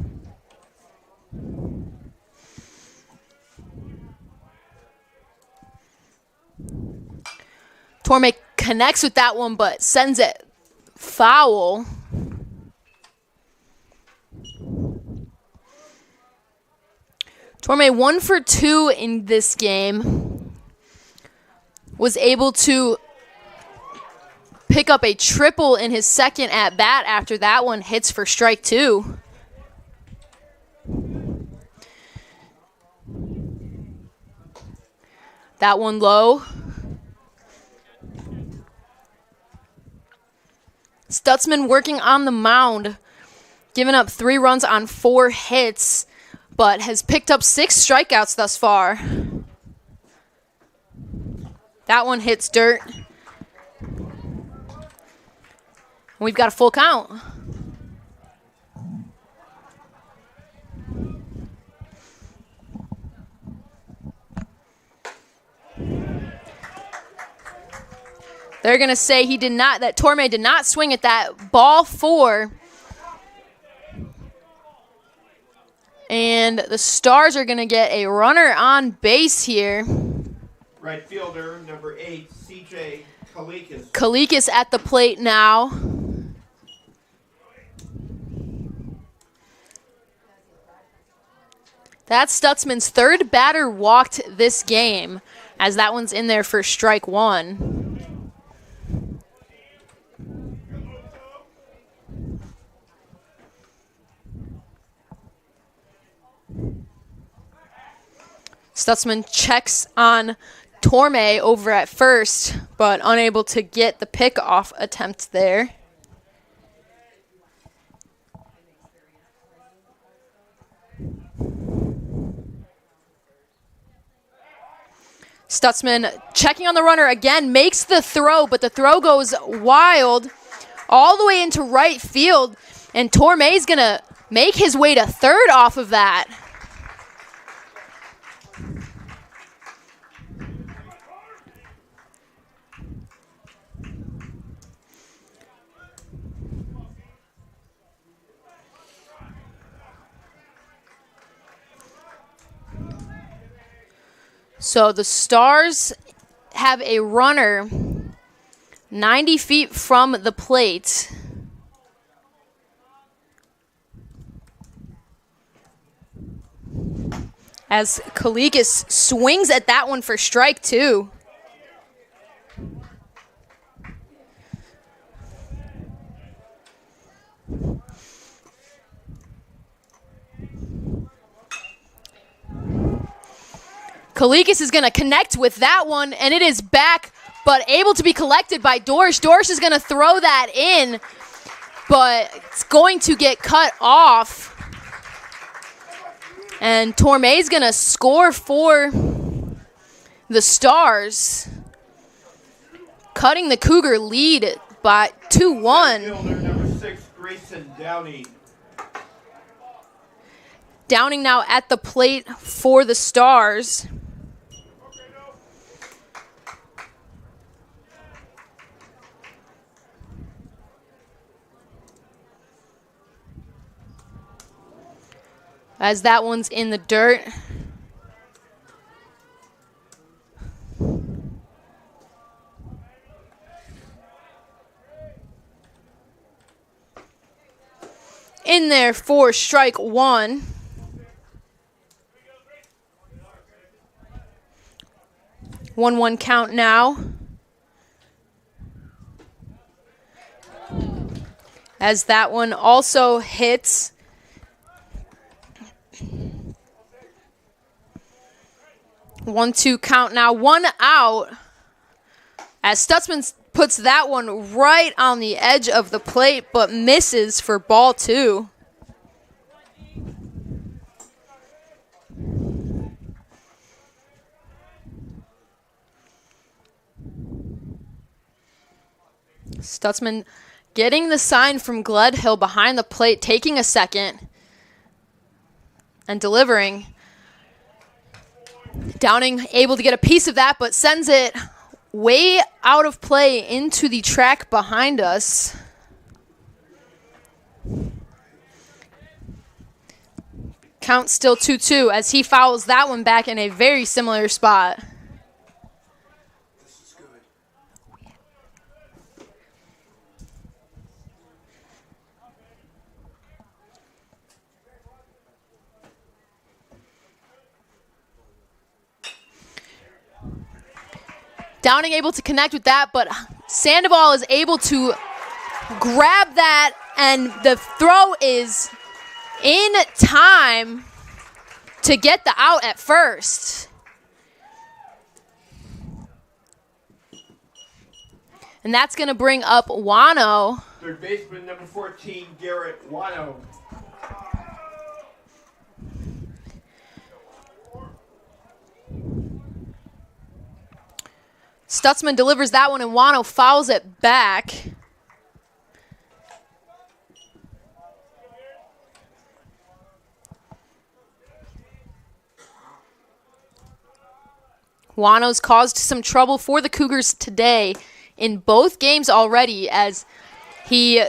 Torme connects with that one, but sends it foul. Torme 1 for 2 in this game. Was able to pick up a triple in his second at bat after that one hits for strike 2. That one low. Stutzman working on the mound, giving up 3 runs on 4 hits, but has picked up 6 strikeouts thus far. That one hits dirt. We've got a full count. They're going to say that Torme did not swing at that. Ball 4. And the Stars are going to get a runner on base here. Right fielder, number 8, CJ Kalikas. Kalikas at the plate now. That's Stutzman's 3rd batter walked this game, as that one's in there for strike 1. Stutzman checks on Torme over at first, but unable to get the pickoff attempt there. Stutzman checking on the runner again, makes the throw, but the throw goes wild all the way into right field, and Torme's going to make his way to third off of that. So the Stars have a runner 90 feet from the plate. as Cougars swings at that one for strike two. Cougars is going to connect with that one, and it is back, but able to be collected by Dorsch. Dorsch is going to throw that in, but it's going to get cut off. And Torme's going to score for the Stars, cutting the Cougar lead by 2-1. Fielder number 6, Grayson Downing. Downing now at the plate for the Stars. As that one's in the dirt. In there for strike one. 1-1 count now. As that one also hits. One-two count now, 1 out. As Stutzman puts that one right on the edge of the plate, but misses for ball 2. Stutzman getting the sign from Gledhill behind the plate, taking a second, and delivering. Downing able to get a piece of that, but sends it way out of play into the track behind us. Count still 2-2 as he fouls that one back in a very similar spot. Downing able to connect with that, but Sandoval is able to grab that, and the throw is in time to get the out at first. And that's going to bring up Wano. Third baseman number 14, Garrett Wano. Stutzman delivers that one, and Wano fouls it back. Wano's caused some trouble for the Cougars today in both games already, as he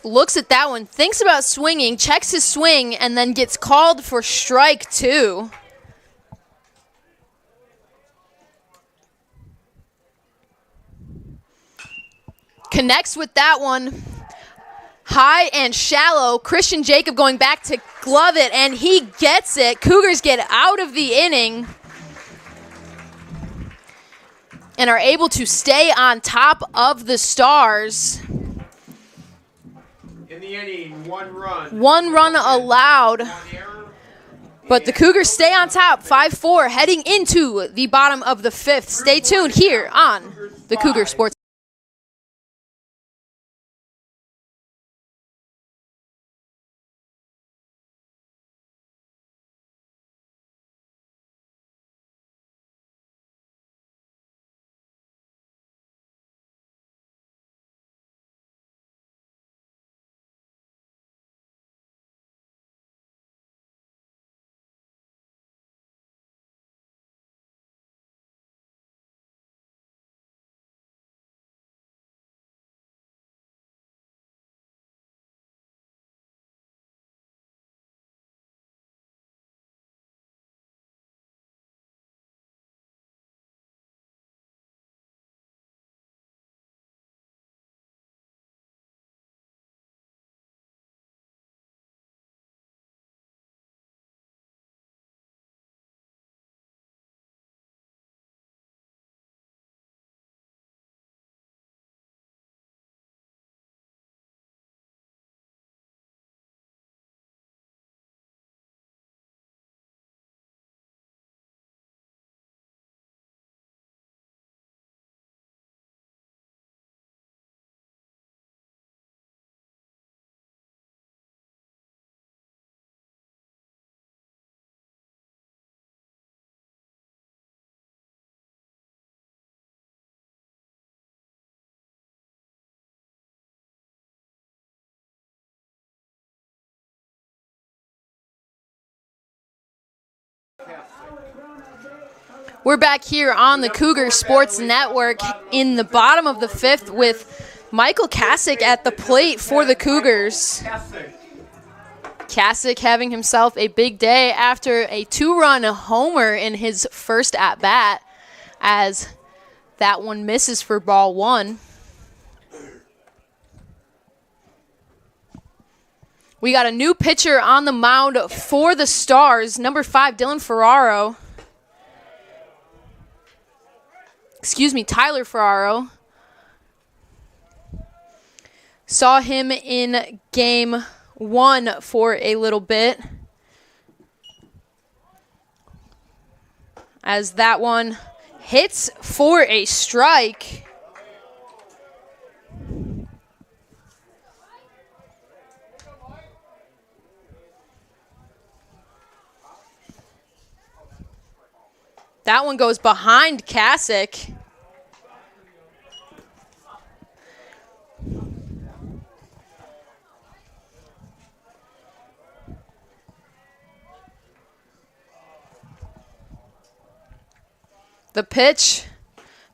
looks at that one, thinks about swinging, checks his swing, and then gets called for strike 2. Connects with that one. High and shallow. Christian Jacob going back to glove it, and he gets it. Cougars get out of the inning and are able to stay on top of the Stars. In the inning, 1 run. 1 run allowed. But the Cougars stay on top, 5-4, heading into the bottom of the 5th. Stay tuned here on the Cougar Sports. We're back here on the Cougar Sports Network in the bottom of the 5th with Michael Kasich at the plate for the Cougars. Kasich having himself a big day after a 2-run homer in his first at-bat, as that one misses for ball 1. We got a new pitcher on the mound for the Stars, number 5, Tyler Ferraro. Saw him in game 1 for a little bit, as that one hits for a strike. That one goes behind Kasich. The pitch.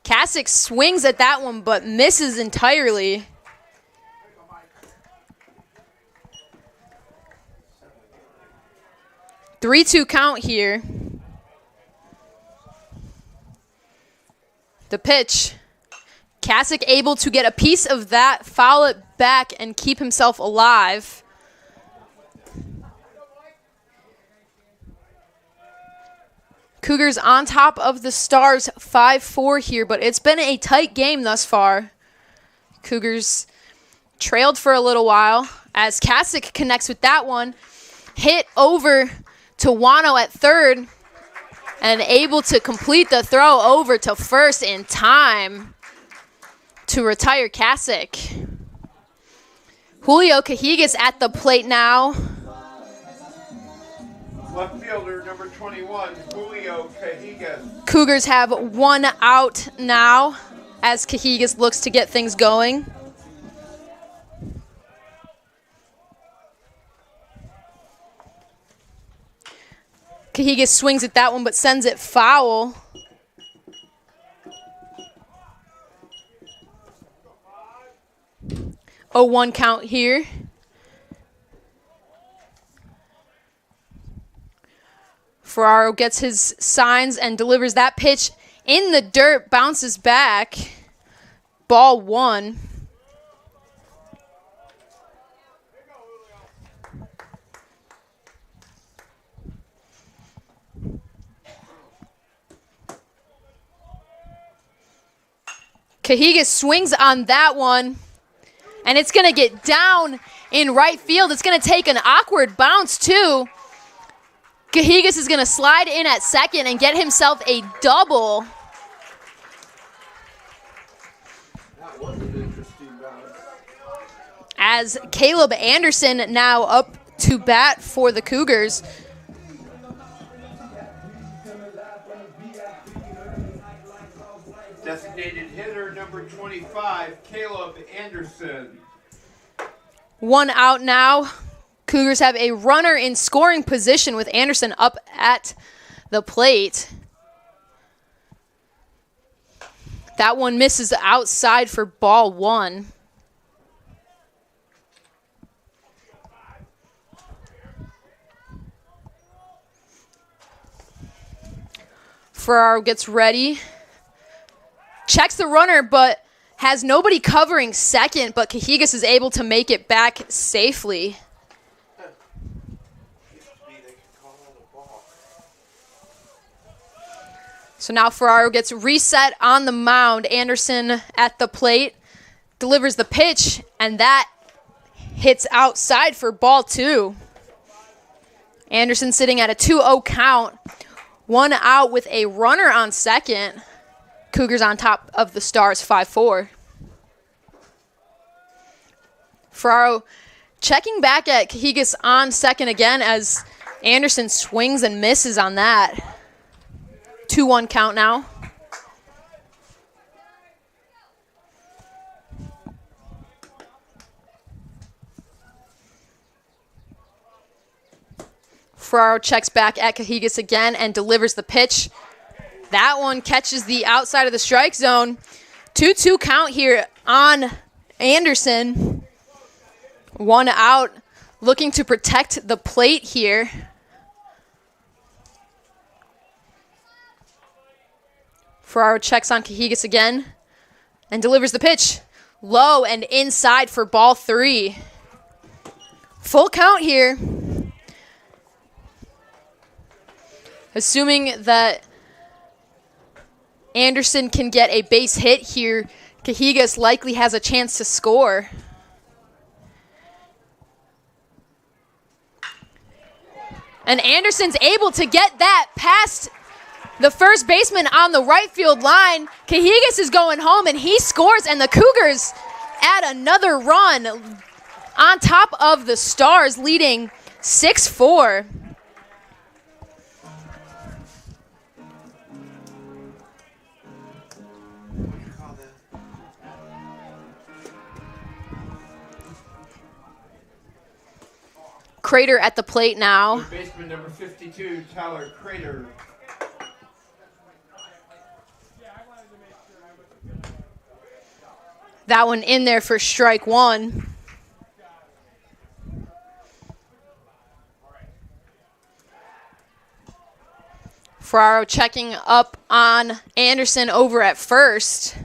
Kasich swings at that one but misses entirely. Three-two count here. The pitch. Kasich able to get a piece of that, foul it back, and keep himself alive. Cougars on top of the Stars 5-4 here, but it's been a tight game thus far. Cougars trailed for a little while as Kasich connects with that one. Hit over to Wano at third and able to complete the throw over to first in time to retire Kasich. Julio Cajigas at the plate now. Left fielder, number 21, Julio Cajigas. Cougars have 1 out now as Cajigas looks to get things going. Cajigas swings at that one but sends it foul. A 1 count here. Ferraro gets his signs and delivers that pitch in the dirt, bounces back. Ball 1. Cajigas swings on that one, and it's going to get down in right field. It's going to take an awkward bounce, too. Cajigas is going to slide in at second and get himself a double. That was an interesting bounce. As Caleb Anderson now up to bat for the Cougars. Designated hitter, number 25, Caleb Anderson. 1 out now. Cougars have a runner in scoring position with Anderson up at the plate. That one misses outside for ball 1. Ferraro gets ready. Checks the runner, but has nobody covering second, but Cajigas is able to make it back safely. So now Ferraro gets reset on the mound. Anderson at the plate, delivers the pitch, and that hits outside for ball 2. Anderson sitting at a 2-0 count. 1 out with a runner on second. Cougars on top of the Stars 5-4. Ferraro checking back at Cajigas on second again as Anderson swings and misses on that. 2-1 count now. Ferraro checks back at Cougars again and delivers the pitch. That one catches the outside of the strike zone. 2-2 count here on Anderson. 1 out, looking to protect the plate here. Ferraro checks on Cougars again and delivers the pitch. Low and inside for ball 3. Full count here. Assuming that Anderson can get a base hit here, Cougars likely has a chance to score. And Anderson's able to get that past the first baseman on the right field line. Cougars is going home, and he scores, and the Cougars add another run on top of the Stars, leading 6-4. Crater at the plate now. Third baseman number 52, Tyler Crater. That one in there for strike 1. Ferraro checking up on Anderson over at first.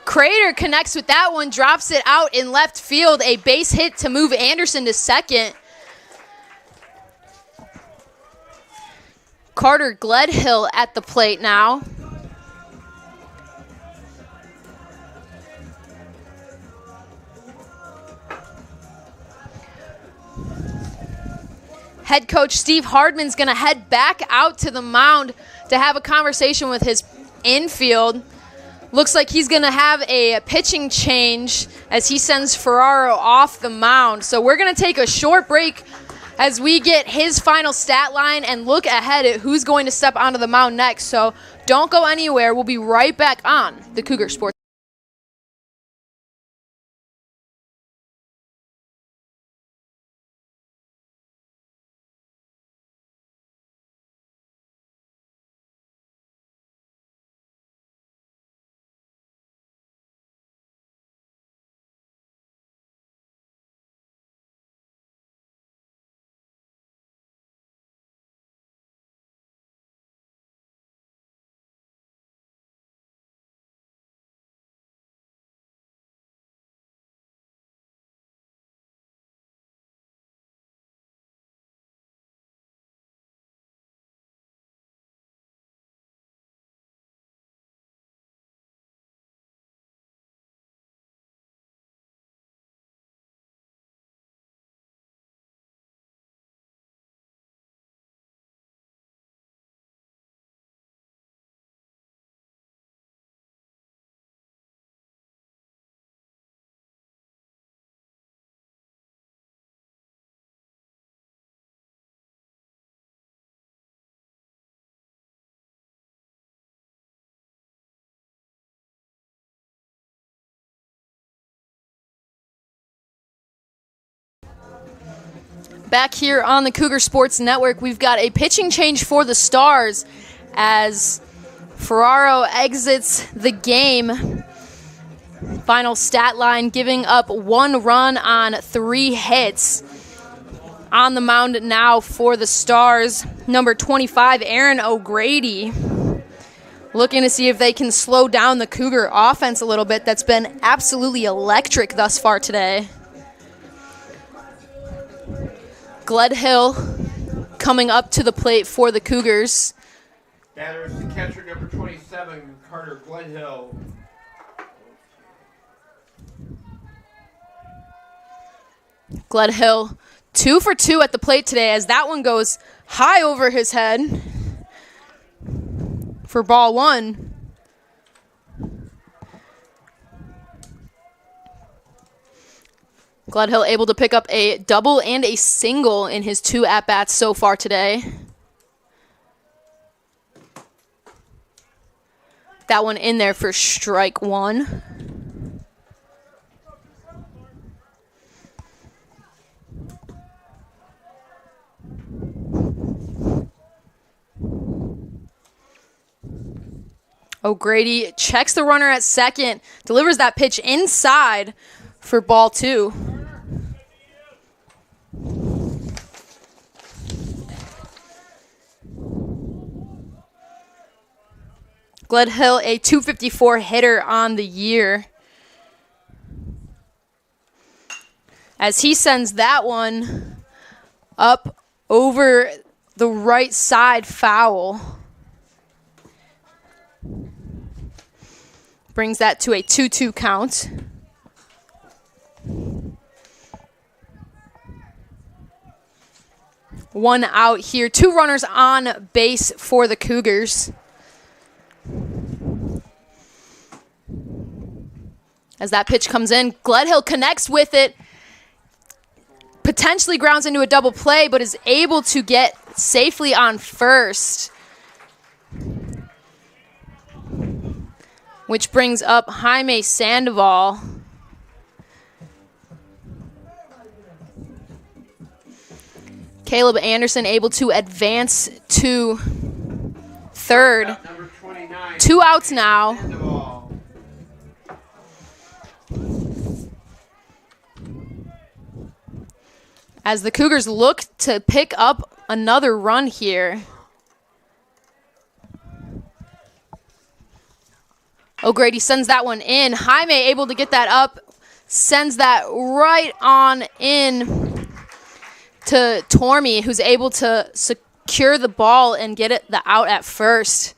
Crater connects with that one, drops it out in left field. A base hit to move Anderson to second. Carter Gledhill at the plate now. Head coach Steve Hardman's going to head back out to the mound to have a conversation with his infield. Looks like he's going to have a pitching change as he sends Ferraro off the mound. So we're going to take a short break as we get his final stat line and look ahead at who's going to step onto the mound next. So don't go anywhere. We'll be right back on the Cougar Sports. Back here on the Cougar Sports Network, we've got a pitching change for the Stars as Ferraro exits the game. Final stat line, giving up 1 run on 3 hits. On the mound now for the Stars, number 25, Aaron O'Grady. Looking to see if they can slow down the Cougar offense a little bit. That's been absolutely electric thus far today. Gledhill coming up to the plate for the Cougars. Batter is the catcher, number 27, Carter Gledhill. Gledhill 2 for 2 at the plate today as that one goes high over his head for ball 1. Gledhill able to pick up a double and a single in his 2 at-bats so far today. That one in there for strike 1. O'Grady checks the runner at second, delivers that pitch inside for ball 2. Gledhill, a .254 hitter on the year, as he sends that one up over the right side foul. Brings that to a 2-2 count. One out here. 2 runners on base for the Cougars. As that pitch comes in, Gledhill connects with it. Potentially grounds into a double play, but is able to get safely on first. Which brings up Jaime Sandoval. Caleb Anderson able to advance to third. 2 outs now. As the Cougars look to pick up another run here. O'Grady sends that one in. Jaime able to get that up. Sends that right on in to Tormey, who's able to secure the ball and get it the out at first.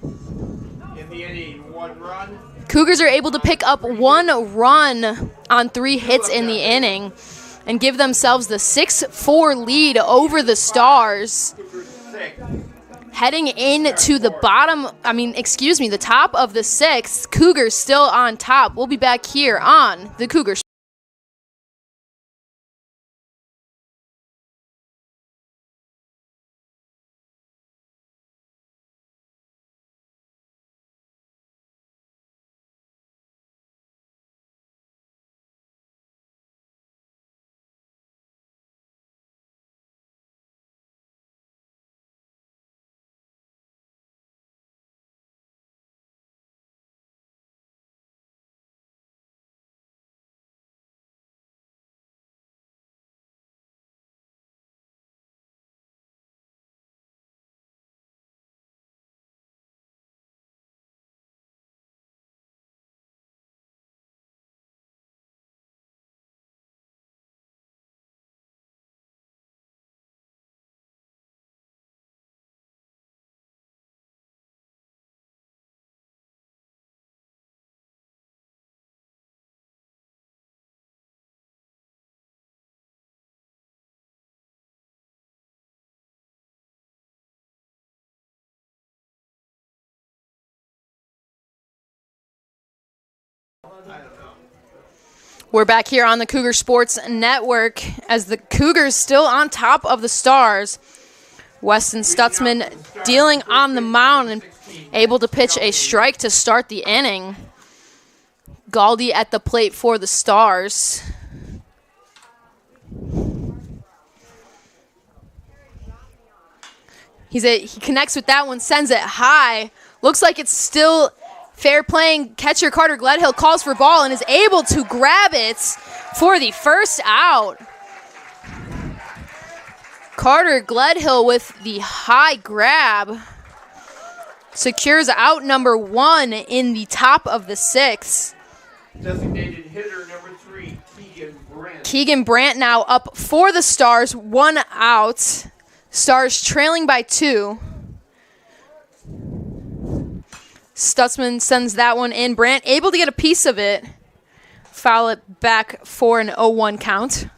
In the inning, 1 run. Cougars are able to pick up 1 run on 3 hits in the inning and give themselves the 6-4 lead over the Stars. Heading into the the top of the 6th. Cougars still on top. We'll be back here on the Cougars. We're back here on the Cougar Sports Network as the Cougars still on top of the Stars. Weston Stutzman dealing on the mound and able to pitch a strike to start the inning. Galdi at the plate for the Stars. He connects with that one, sends it high. Looks like it's still fair playing. Catcher Carter Gledhill calls for ball and is able to grab it for the first out. Carter Gledhill with the high grab secures out number 1 in the top of the 6th. Designated hitter number 3, Keegan Brandt. Keegan Brandt now up for the Stars, 1 out. Stars trailing by 2. Stutzman sends that one in. Brandt able to get a piece of it. Foul it back for an 0-1 count.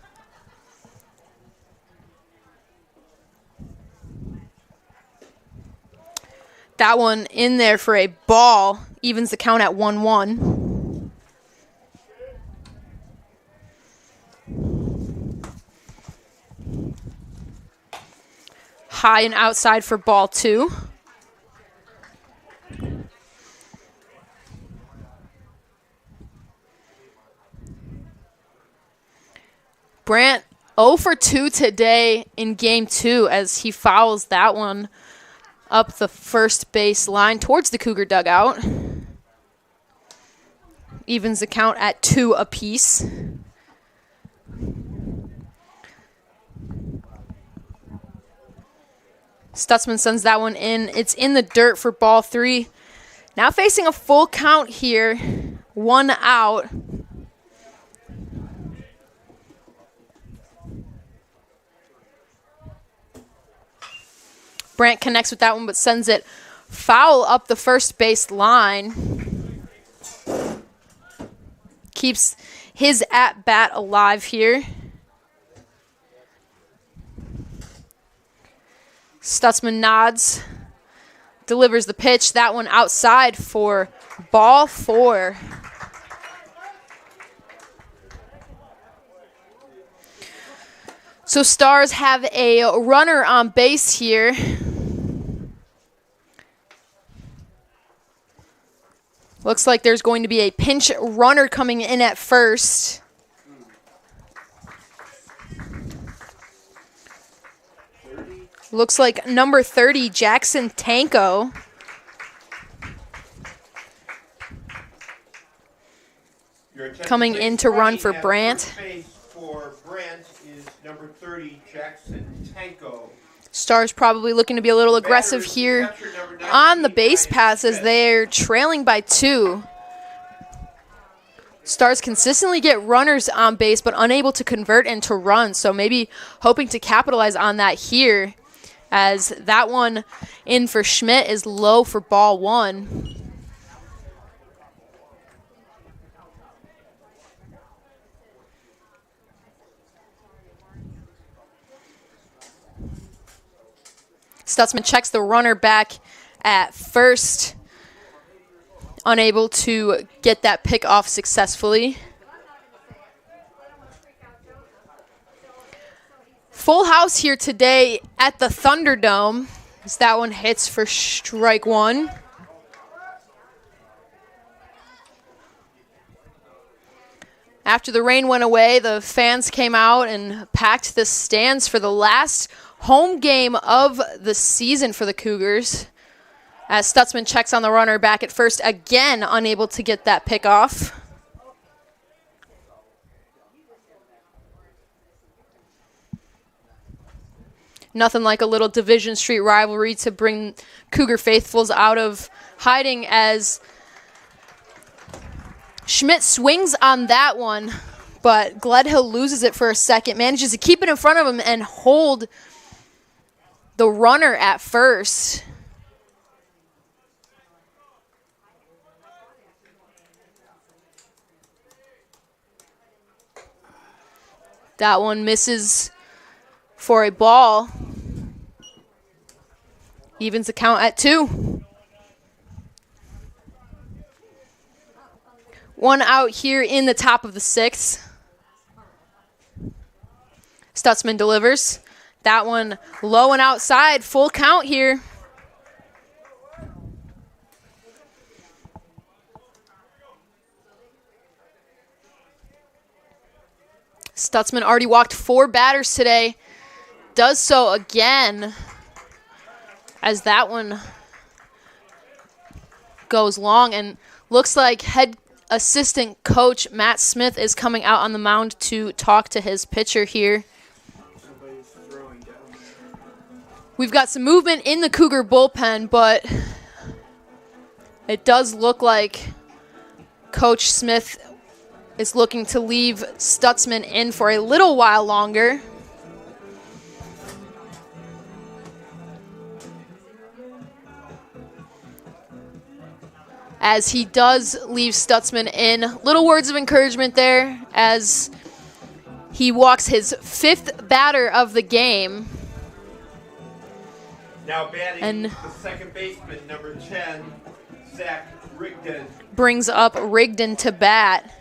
That one in there for a ball. Evens the count at 1-1. High and outside for ball 2. Brandt 0 for 2 today in game 2 as he fouls that one up the first base line towards the Cougar dugout. Evens the count at 2 apiece. Stutzman sends that one in. It's in the dirt for ball 3. Now facing a full count here. 1 out. Brandt connects with that one, but sends it foul up the first base line. Keeps his at-bat alive here. Stutzman nods, delivers the pitch. That one outside for ball 4. So Stars have a runner on base here. Looks like there's going to be a pinch runner coming in at first. Looks like number 30, Jackson Tanko. Coming in to run for Brandt. For Brandt is number 30, Jackson Tanko. Stars probably looking to be a little aggressive here on the base pass as they're trailing by 2. Stars consistently get runners on base but unable to convert into runs, so maybe hoping to capitalize on that here, as that one in for Schmidt is low for ball 1. Stutzman checks the runner back at first, unable to get that pick off successfully. Full house here today at the Thunderdome, as that one hits for strike 1. After the rain went away, the fans came out and packed the stands for the last home game of the season for the Cougars, as Stutzman checks on the runner back at first, again unable to get that pick off. Nothing like a little Division Street rivalry to bring Cougar faithfuls out of hiding, as Schmidt swings on that one, but Gledhill loses it for a second, manages to keep it in front of him and hold the runner at first. That one misses for a ball. Evens the count at 2. 1 out here in the top of the 6th. Stutzman delivers. That one low and outside, full count here. Stutzman already walked 4 batters today. Does so again, as that one goes long, and looks like head assistant coach Matt Smith is coming out on the mound to talk to his pitcher here. We've got some movement in the Cougar bullpen, but it does look like Coach Smith is looking to leave Stutzman in for a little while longer. As he does leave Stutzman in. Little words of encouragement there as he walks his 5th batter of the game. Now batting and the second baseman, number 10, Zach Rigdon. Brings up Rigdon to bat.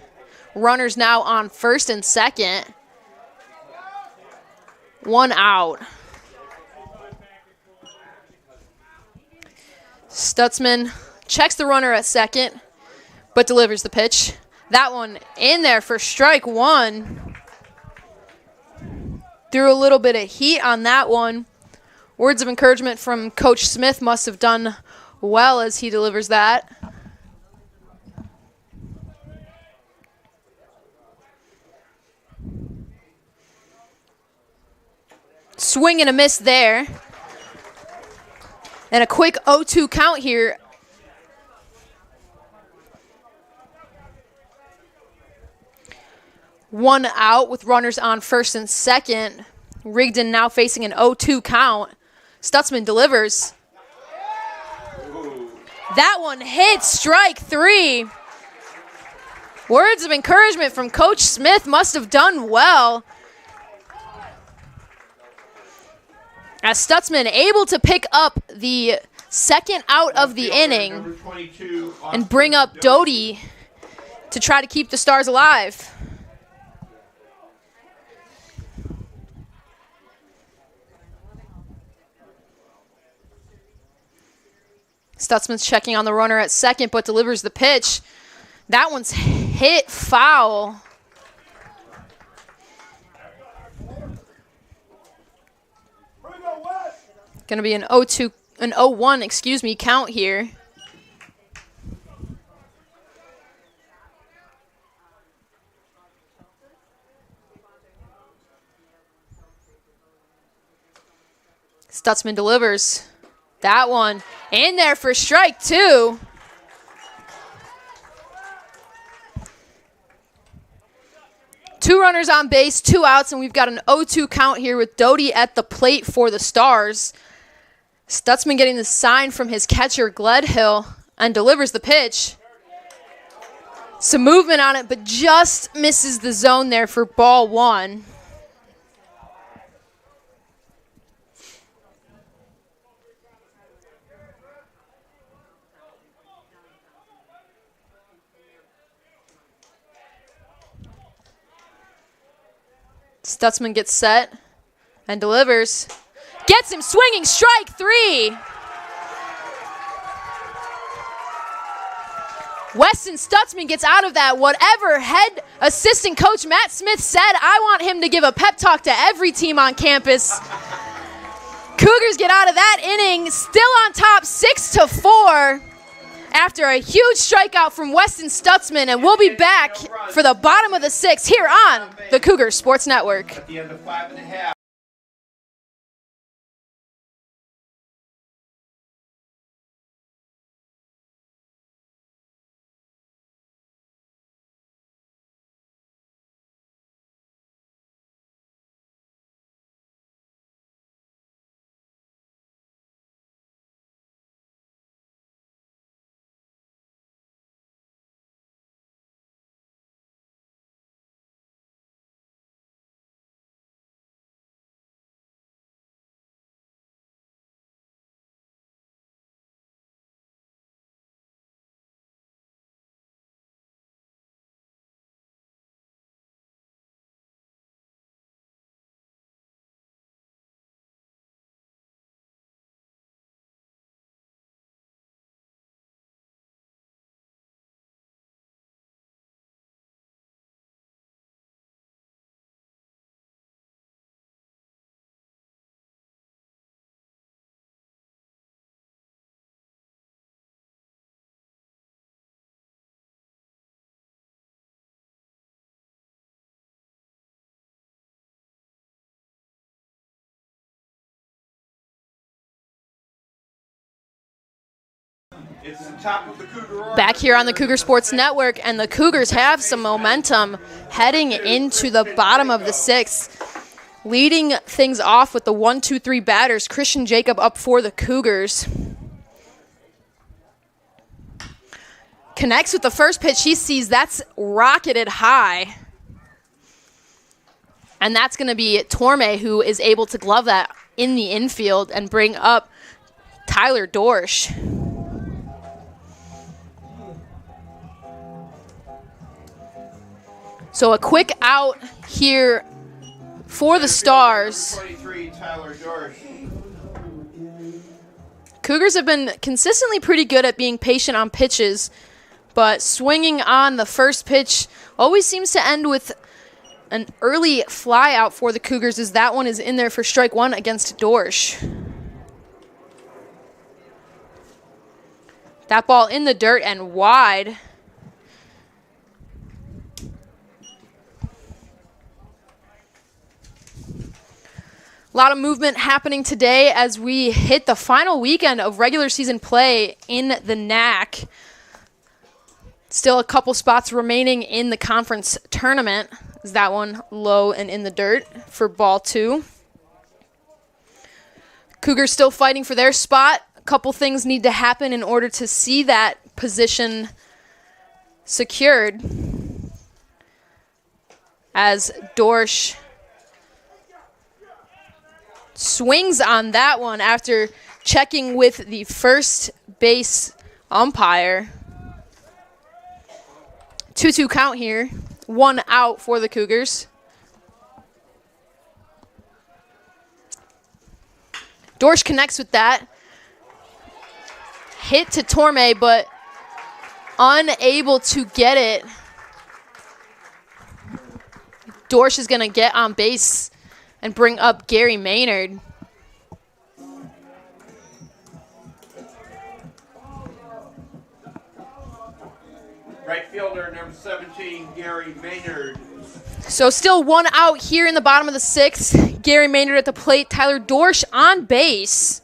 Runners now on first and second. 1 out. Stutzman checks the runner at second, but delivers the pitch. That one in there for strike 1. Threw a little bit of heat on that one. Words of encouragement from Coach Smith must have done well as he delivers that. Swing and a miss there. And a quick 0-2 count here. One out with runners on first and second. Rigdon now facing an 0-2 count. Stutzman delivers. That one hits strike 3. Words of encouragement from Coach Smith must have done well. As Stutzman able to pick up the second out of the inning and bring up Doty to try to keep the Stars alive. Stutzman's checking on the runner at second, but delivers the pitch. That one's hit foul. Going to be an 0-1, count here. Stutzman delivers. That one in there for strike 2. Two runners on base, 2 outs, and we've got an 0-2 count here with Doty at the plate for the Stars. Stutzman getting the sign from his catcher, Gledhill, and delivers the pitch. Some movement on it, but just misses the zone there for ball 1. Stutzman gets set and delivers. Gets him swinging, strike 3. Weston Stutzman gets out of that. Whatever head assistant coach Matt Smith said, I want him to give a pep talk to every team on campus. Cougars get out of that inning, still on top 6-4 after a huge strikeout from Weston Stutzman, and we'll be back for the bottom of the 6th here on the Cougars Sports Network. At the end of 5.5. It's the top of the Cougar order. Back here on the Cougar Sports Network, and the Cougars have some momentum heading into the bottom of the 6th. Leading things off with the 1-2-3 batters, Christian Jacob up for the Cougars. Connects with the first pitch he sees. That's rocketed high. And that's going to be Torme, who is able to glove that in the infield and bring up Tyler Dorsch. So a quick out here for the Stars. 23, Tyler Dorsch. Cougars have been consistently pretty good at being patient on pitches, but swinging on the first pitch always seems to end with an early fly out for the Cougars, as that one is in there for strike 1 against Dorsch. That ball in the dirt and wide. A lot of movement happening today as we hit the final weekend of regular season play in the NAC. Still a couple spots remaining in the conference tournament. Is that one low and in the dirt for ball 2. Cougars still fighting for their spot. A couple things need to happen in order to see that position secured. As Dorsch swings on that one after checking with the first base umpire. 2-2 count here. 1 out for the Cougars. Dorsch connects with that. Hit to Torme, but unable to get it. Dorsch is going to get on base and bring up Gary Maynard. Right fielder, number 17, Gary Maynard. So still 1 out here in the bottom of the 6th. Gary Maynard at the plate. Tyler Dorsch on base.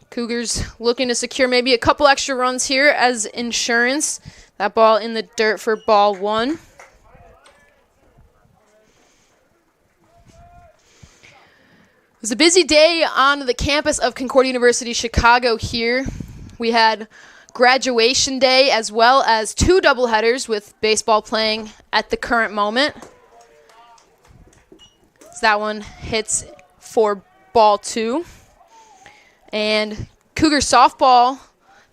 Cougars looking to secure maybe a couple extra runs here as insurance. That ball in the dirt for ball 1. It was a busy day on the campus of Concordia University, Chicago here. We had graduation day as well as 2 doubleheaders with baseball playing at the current moment. So that one hits for ball 2. And Cougar softball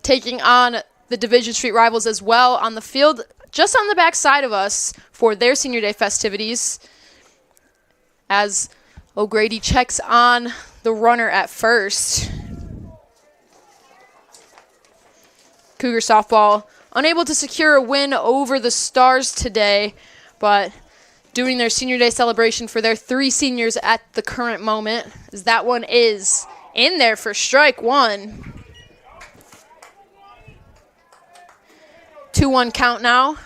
taking on the Division Street rivals as well on the field just on the back side of us for their senior day festivities as O'Grady checks on the runner at first. Cougar softball unable to secure a win over the Stars today, but doing their senior day celebration for their 3 seniors at the current moment, as that one is in there for strike 1. 2-1 count now.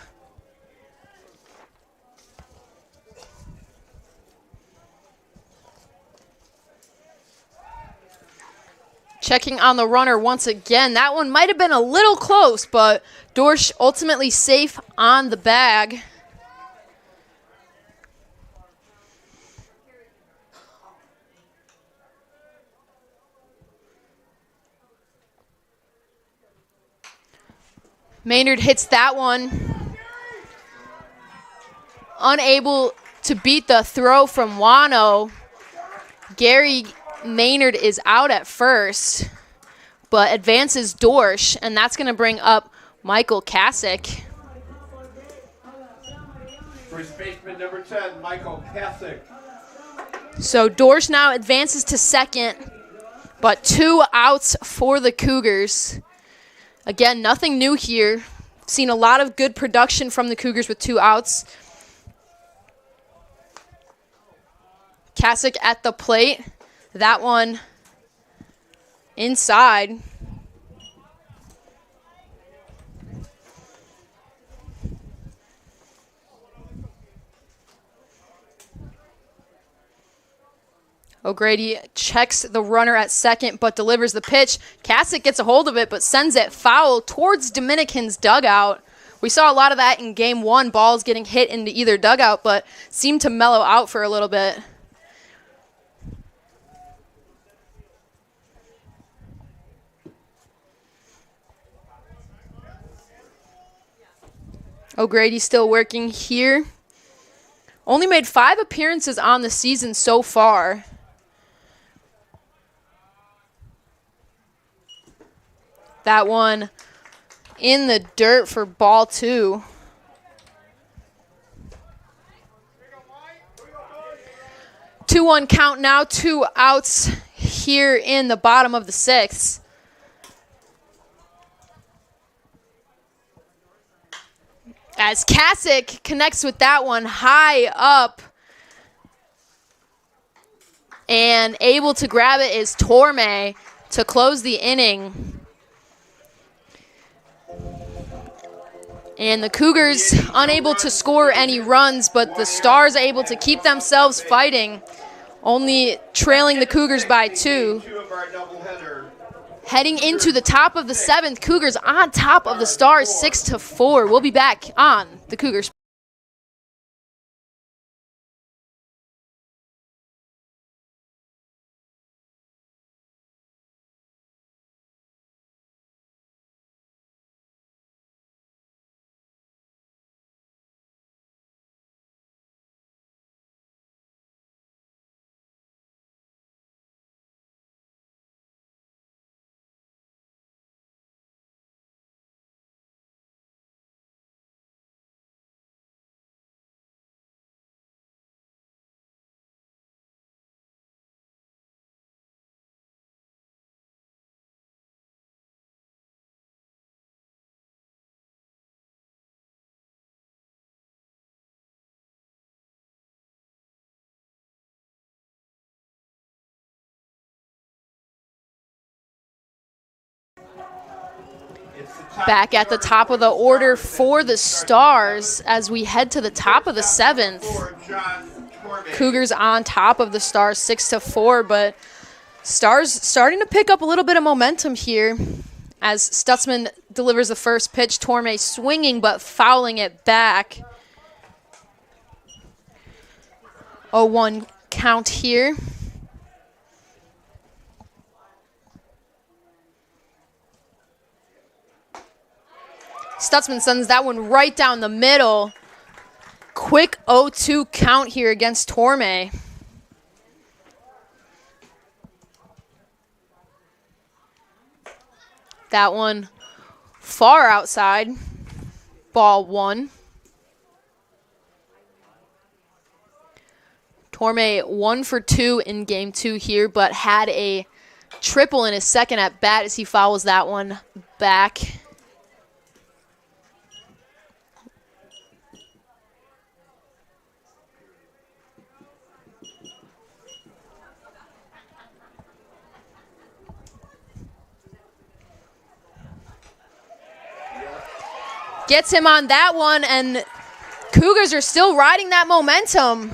Checking on the runner once again. That one might have been a little close, but Dorsch ultimately safe on the bag. Maynard hits that one. Unable to beat the throw from Wano. Gary Maynard is out at first, but advances Dorsch, and that's going to bring up Michael Kasich. First baseman number 10, Michael Kasich. So Dorsch now advances to second, but 2 outs for the Cougars. Again, nothing new here. Seen a lot of good production from the Cougars with 2 outs. Kasich at the plate. That one inside. O'Grady checks the runner at second, but delivers the pitch. Kasich gets a hold of it, but sends it foul towards Dominican's dugout. We saw a lot of that in game 1, balls getting hit into either dugout, but seemed to mellow out for a little bit. O'Grady still working here. Only made 5 appearances on the season so far. That one in the dirt for ball 2. Two 2-1 count now, 2 outs here in the bottom of the 6th. As Kasich connects with that one high up And able to grab it is Torme to close the inning. And the Cougars unable to score any runs, but the Stars able to keep themselves fighting, only trailing the Cougars by 2. Heading into the top of the 7th, Cougars on top of the Stars 6-4. We'll be back on the Cougars. Back at the top of the order for the Stars as we head to the top of the 7th. Cougars on top of the Stars 6-4, but Stars starting to pick up a little bit of momentum here as Stutzman delivers the first pitch. Torme swinging but fouling it back. 0-1 count here. Stutzman sends that one right down the middle. Quick 0-2 count here against Torme. That one far outside. Ball 1. Torme 1 for 2 in game 2 here, but had a triple in his second at bat as he fouls that one back. Gets him on that one, and Cougars are still riding that momentum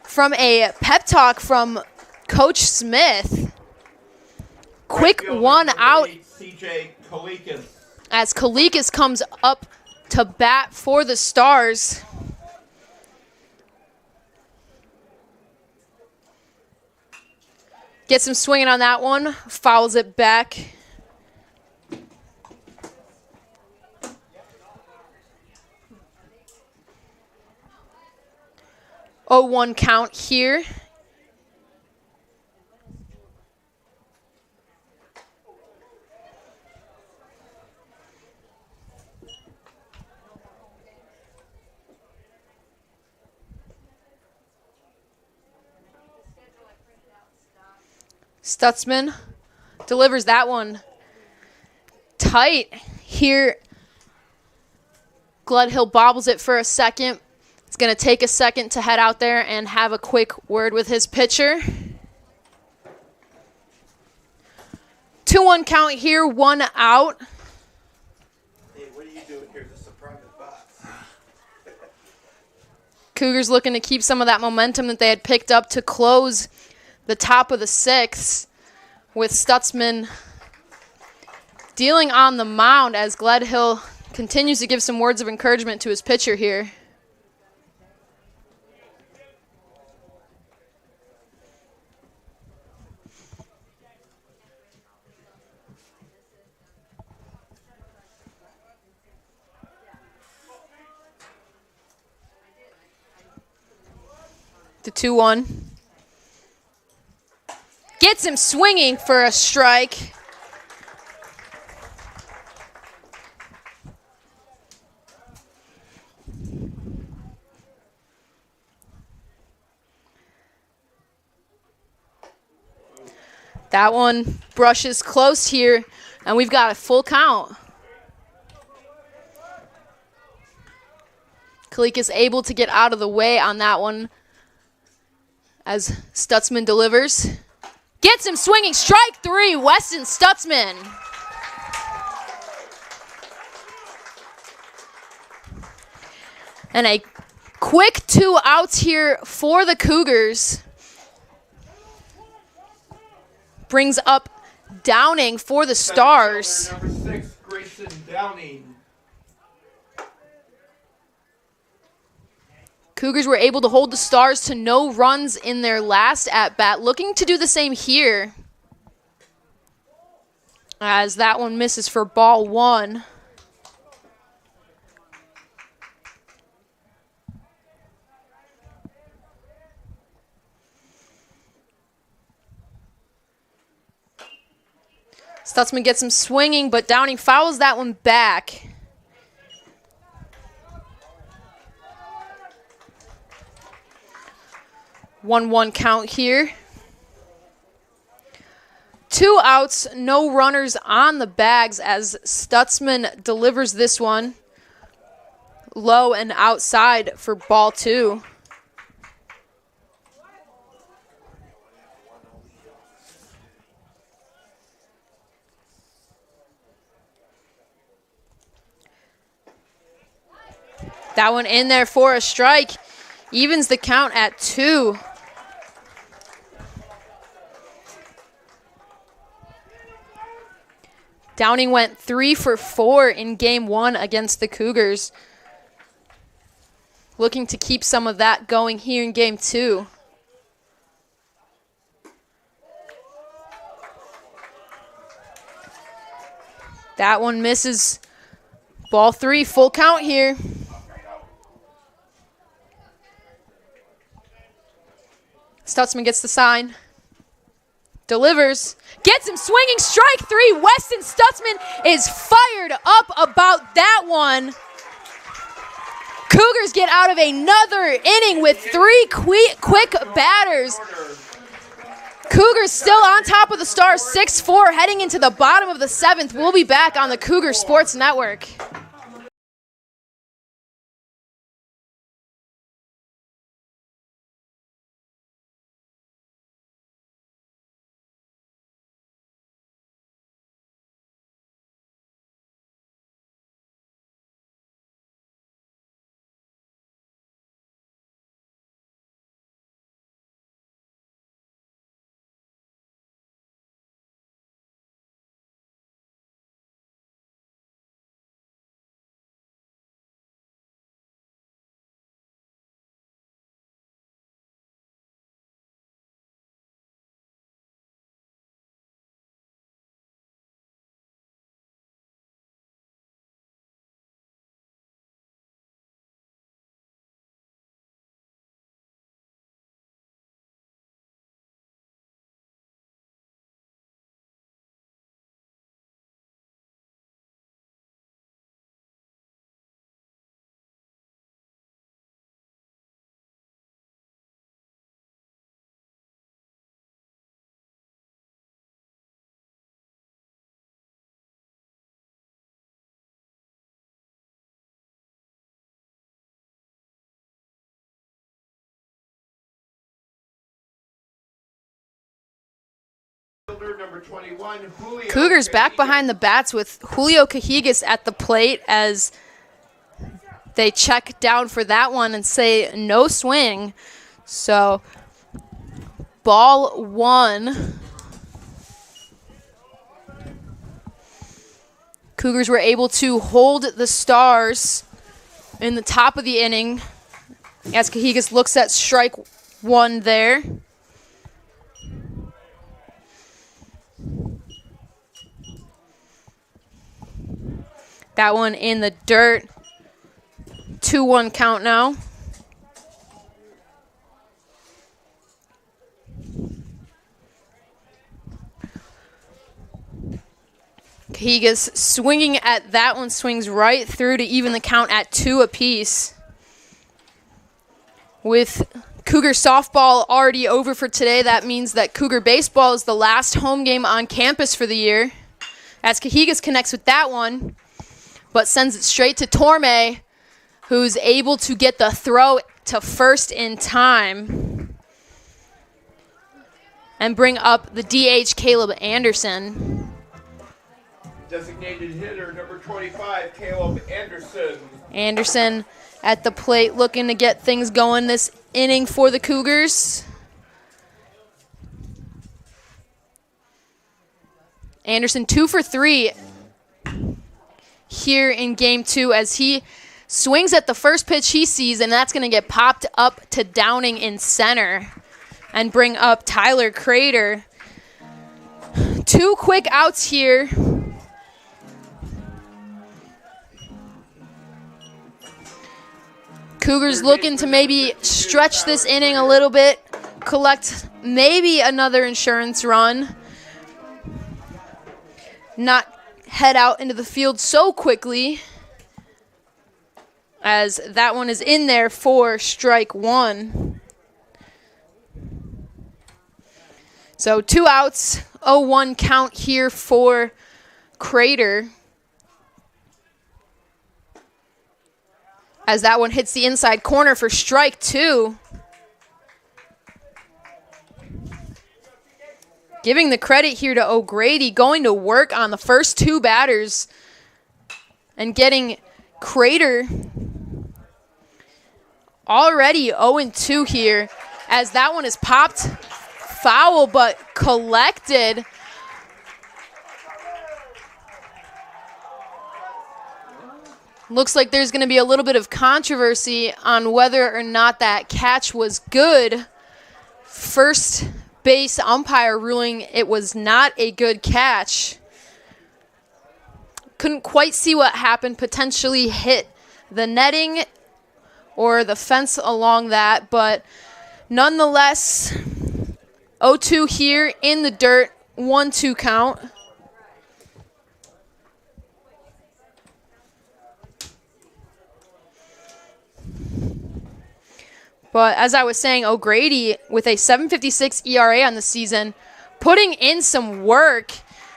from a pep talk from Coach Smith. Quick one out as Kalikas comes up to bat for the Stars. Gets him swinging on that one, fouls it back. 0-1 count here. Stutzman delivers that one tight here. Gledhill bobbles it for a second. It's going to take a second to head out there and have a quick word with his pitcher. 2-1 count here, 1 out. Hey, what are you doing here? This is a private box. Cougars looking to keep some of that momentum that they had picked up to close the top of the 6th, with Stutzman dealing on the mound as Gledhill continues to give some words of encouragement to his pitcher here. The 2-1. Gets him swinging for a strike. That one brushes close here, and we've got a full count. Kalikas able to get out of the way on that one as Stutzman delivers. Gets him swinging. Strike 3, Weston Stutzman. And a quick 2 outs here for the Cougars. Brings up Downing for the Stars. Number 6, Grayson Downing. Cougars were able to hold the Stars to no runs in their last at-bat, looking to do the same here. As that one misses for ball 1. Stutzman gets him swinging, but Downing fouls that one back. One count here. 2 outs, no runners on the bags as Stutzman delivers this one low and outside for ball 2. That one in there for a strike. Evens the count at 2. Downing went 3 for 4 in game 1 against the Cougars. Looking to keep some of that going here in game 2. That one misses. Ball 3, full count here. Stutzman gets the sign. Delivers. Gets him swinging. Strike 3. Weston Stutzman is fired up about that one. Cougars get out of another inning with 3 quick batters. Cougars still on top of the Stars, 6-4, heading into the bottom of the 7th. We'll be back on the Cougar Sports Network. Number 21, Julio Cougars back behind the bats with Julio Cougars at the plate as they check down for that one and say no swing. So ball 1. Cougars were able to hold the Stars in the top of the inning as Cajigas looks at strike 1 there. That one in the dirt. 2-1 count now. Cajigas swinging at that one, swings right through to even the count at 2 apiece. With Cougar softball already over for today, that means that Cougar baseball is the last home game on campus for the year. As Cajigas connects with that one, but sends it straight to Torme, who's able to get the throw to first in time. and bring up the DH Caleb Anderson. Designated hitter number 25, Caleb Anderson. Anderson at the plate looking to get things going this inning for the Cougars. Anderson 2 for 3 here in game 2 as he swings at the first pitch he sees, and that's going to get popped up to Downing in center and bring up Tyler Crater. 2 quick outs here. Cougars looking to maybe stretch this inning a little bit, collect maybe another insurance run, not head out into the field so quickly, as that one is in there for strike 1. So 2 outs, 0-1 count here for Crater, as that one hits the inside corner for strike 2. Giving the credit here to O'Grady, going to work on the first 2 batters and getting Crater already 0-2 here, as that one is popped foul but collected. Looks like there's going to be a little bit of controversy on whether or not that catch was good. First base umpire ruling it was not a good catch. Couldn't quite see what happened. Potentially hit the netting or the fence along that, but nonetheless, 0-2 here in the dirt, 1-2 count. But as I was saying, O'Grady with a 7.56 ERA on the season, putting in some work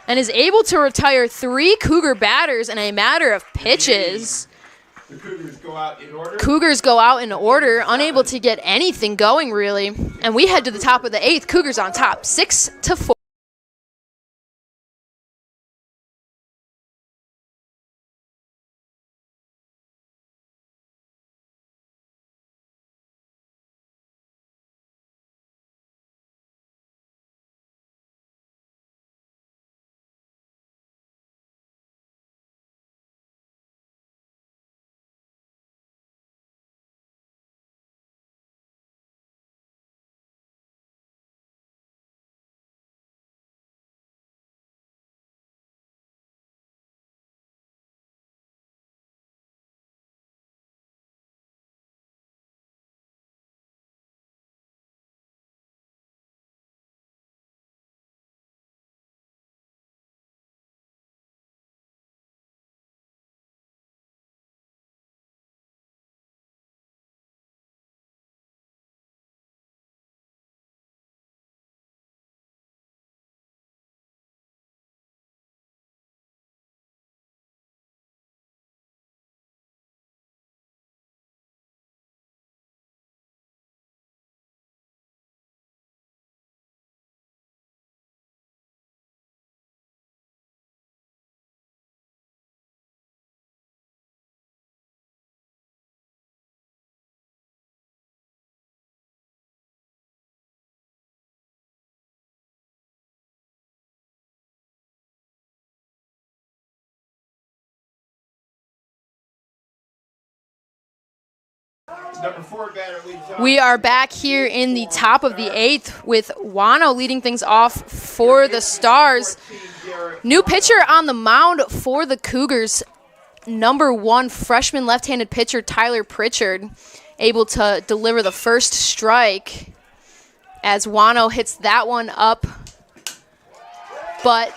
and is able to retire 3 Cougar batters in a matter of pitches. The Cougars go out in order. Cougars go out in order, unable to get anything going really. And we head to the top of the 8th. Cougars on top, 6-4. Number 4 batter leads off. We are back here in the top of the 8th with Wano leading things off for the Stars. New pitcher on the mound for the Cougars, number 1 freshman left-handed pitcher Tyler Pritchard, able to deliver the first strike as Wano hits that one up, but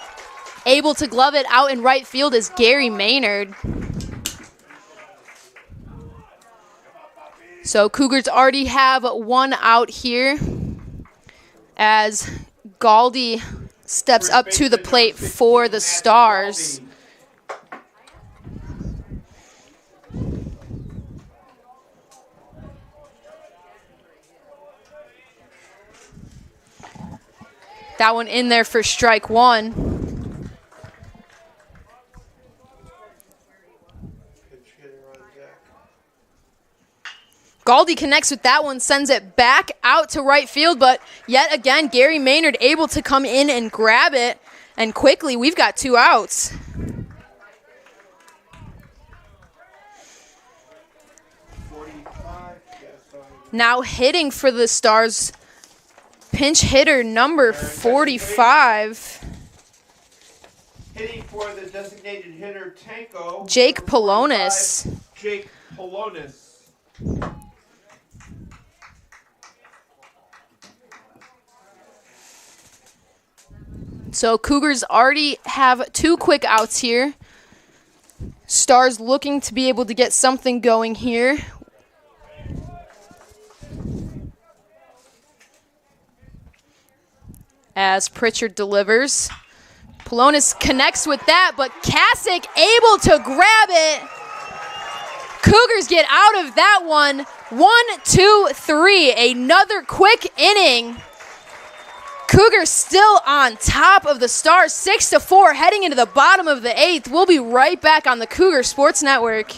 able to glove it out in right field is Gary Maynard. So Cougars already have 1 out here as Galdi steps up to the plate for the Stars. That one in there for strike one. Galdi connects with that one, sends it back out to right field, but yet again, Gary Maynard able to come in and grab it, and quickly we've got 2 outs. Now hitting for the Stars, pinch hitter number 45. Hitting for the designated hitter, Tanko. Jake Polonis. Jake Polonis. So Cougars already have 2 quick outs here. Stars looking to be able to get something going here. As Pritchard delivers. Polonis connects with that, but Kasich able to grab it. Cougars get out of that one. 1-2-3. Another quick inning. Cougars still on top of the Stars, 6-4, heading into the bottom of the 8th. We'll be right back on the Cougar Sports Network.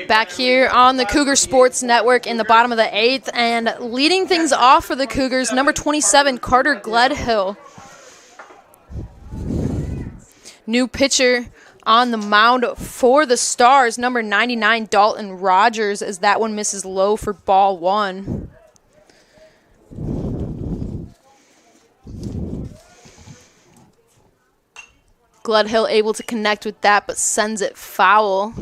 Back here on the Cougar Sports Network in the bottom of the 8th, and leading things off for the Cougars, number 27, Carter Gledhill. New pitcher on the mound for the Stars, number 99, Dalton Rogers, as that one misses low for ball 1. Gledhill able to connect with that, but sends it foul.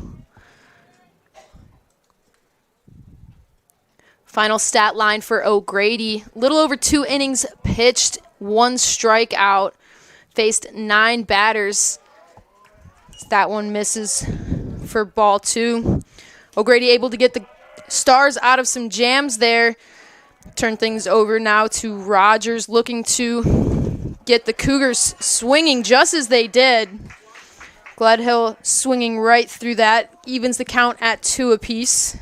Final stat line for O'Grady, little over 2 innings pitched, 1 strikeout, faced 9 batters. That one misses for ball 2. O'Grady able to get the Stars out of some jams there. Turn things over now to Rogers, looking to get the Cougars swinging just as they did. Gledhill swinging right through that, evens the count at 2 apiece.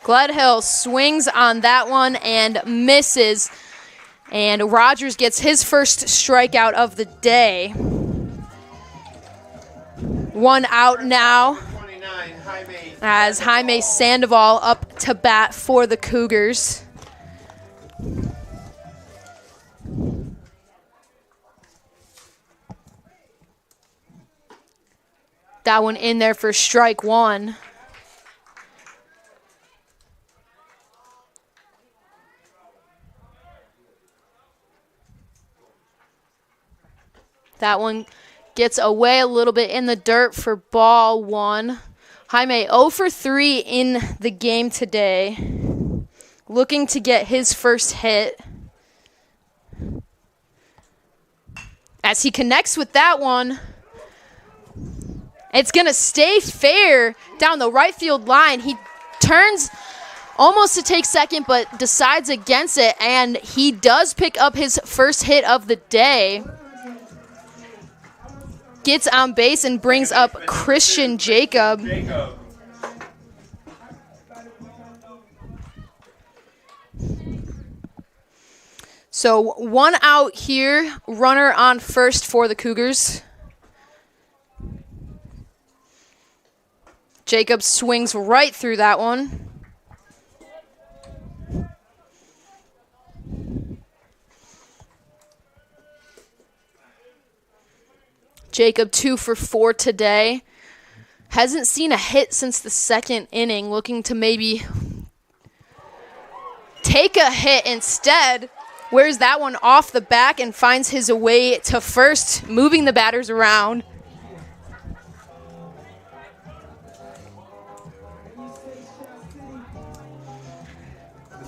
Gledhill swings on that one and misses. And Rogers gets his first strikeout of the day. One out now, 29, Jaime. as Jaime Sandoval up to bat for the Cougars. That one in there for strike one. That one gets away a little bit in the dirt for ball one. Jaime 0 for 3 in the game today. Looking to get his first hit. As he connects with that one, it's going to stay fair down the right field line. He turns almost to take second, but decides against it, and he does pick up his first hit of the day. Gets on base and brings up Christian Jacob. So one out here, runner on first for the Cougars. Jacob swings right through that one. Jacob 2 for 4 today. Hasn't seen a hit since the second inning. Looking to maybe take a hit instead. Wears that one off the back and finds his way to first, moving the batters around.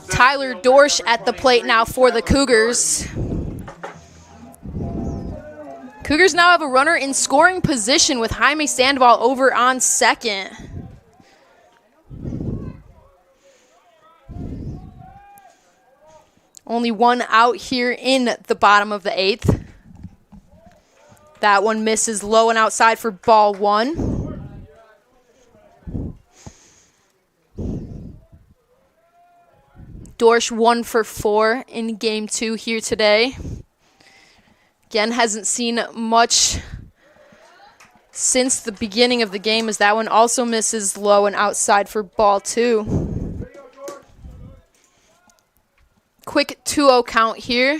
Tyler Dorsch at the plate now for the Cougars. Cougars now have a runner in scoring position with Jaime Sandoval over on second. Only one out here in the bottom of the eighth. That one misses low and outside for ball one. Dorsch 1 for 4 in game 2 here today. Again, hasn't seen much since the beginning of the game, as that one also misses low and outside for ball 2. Quick 2-0 count here.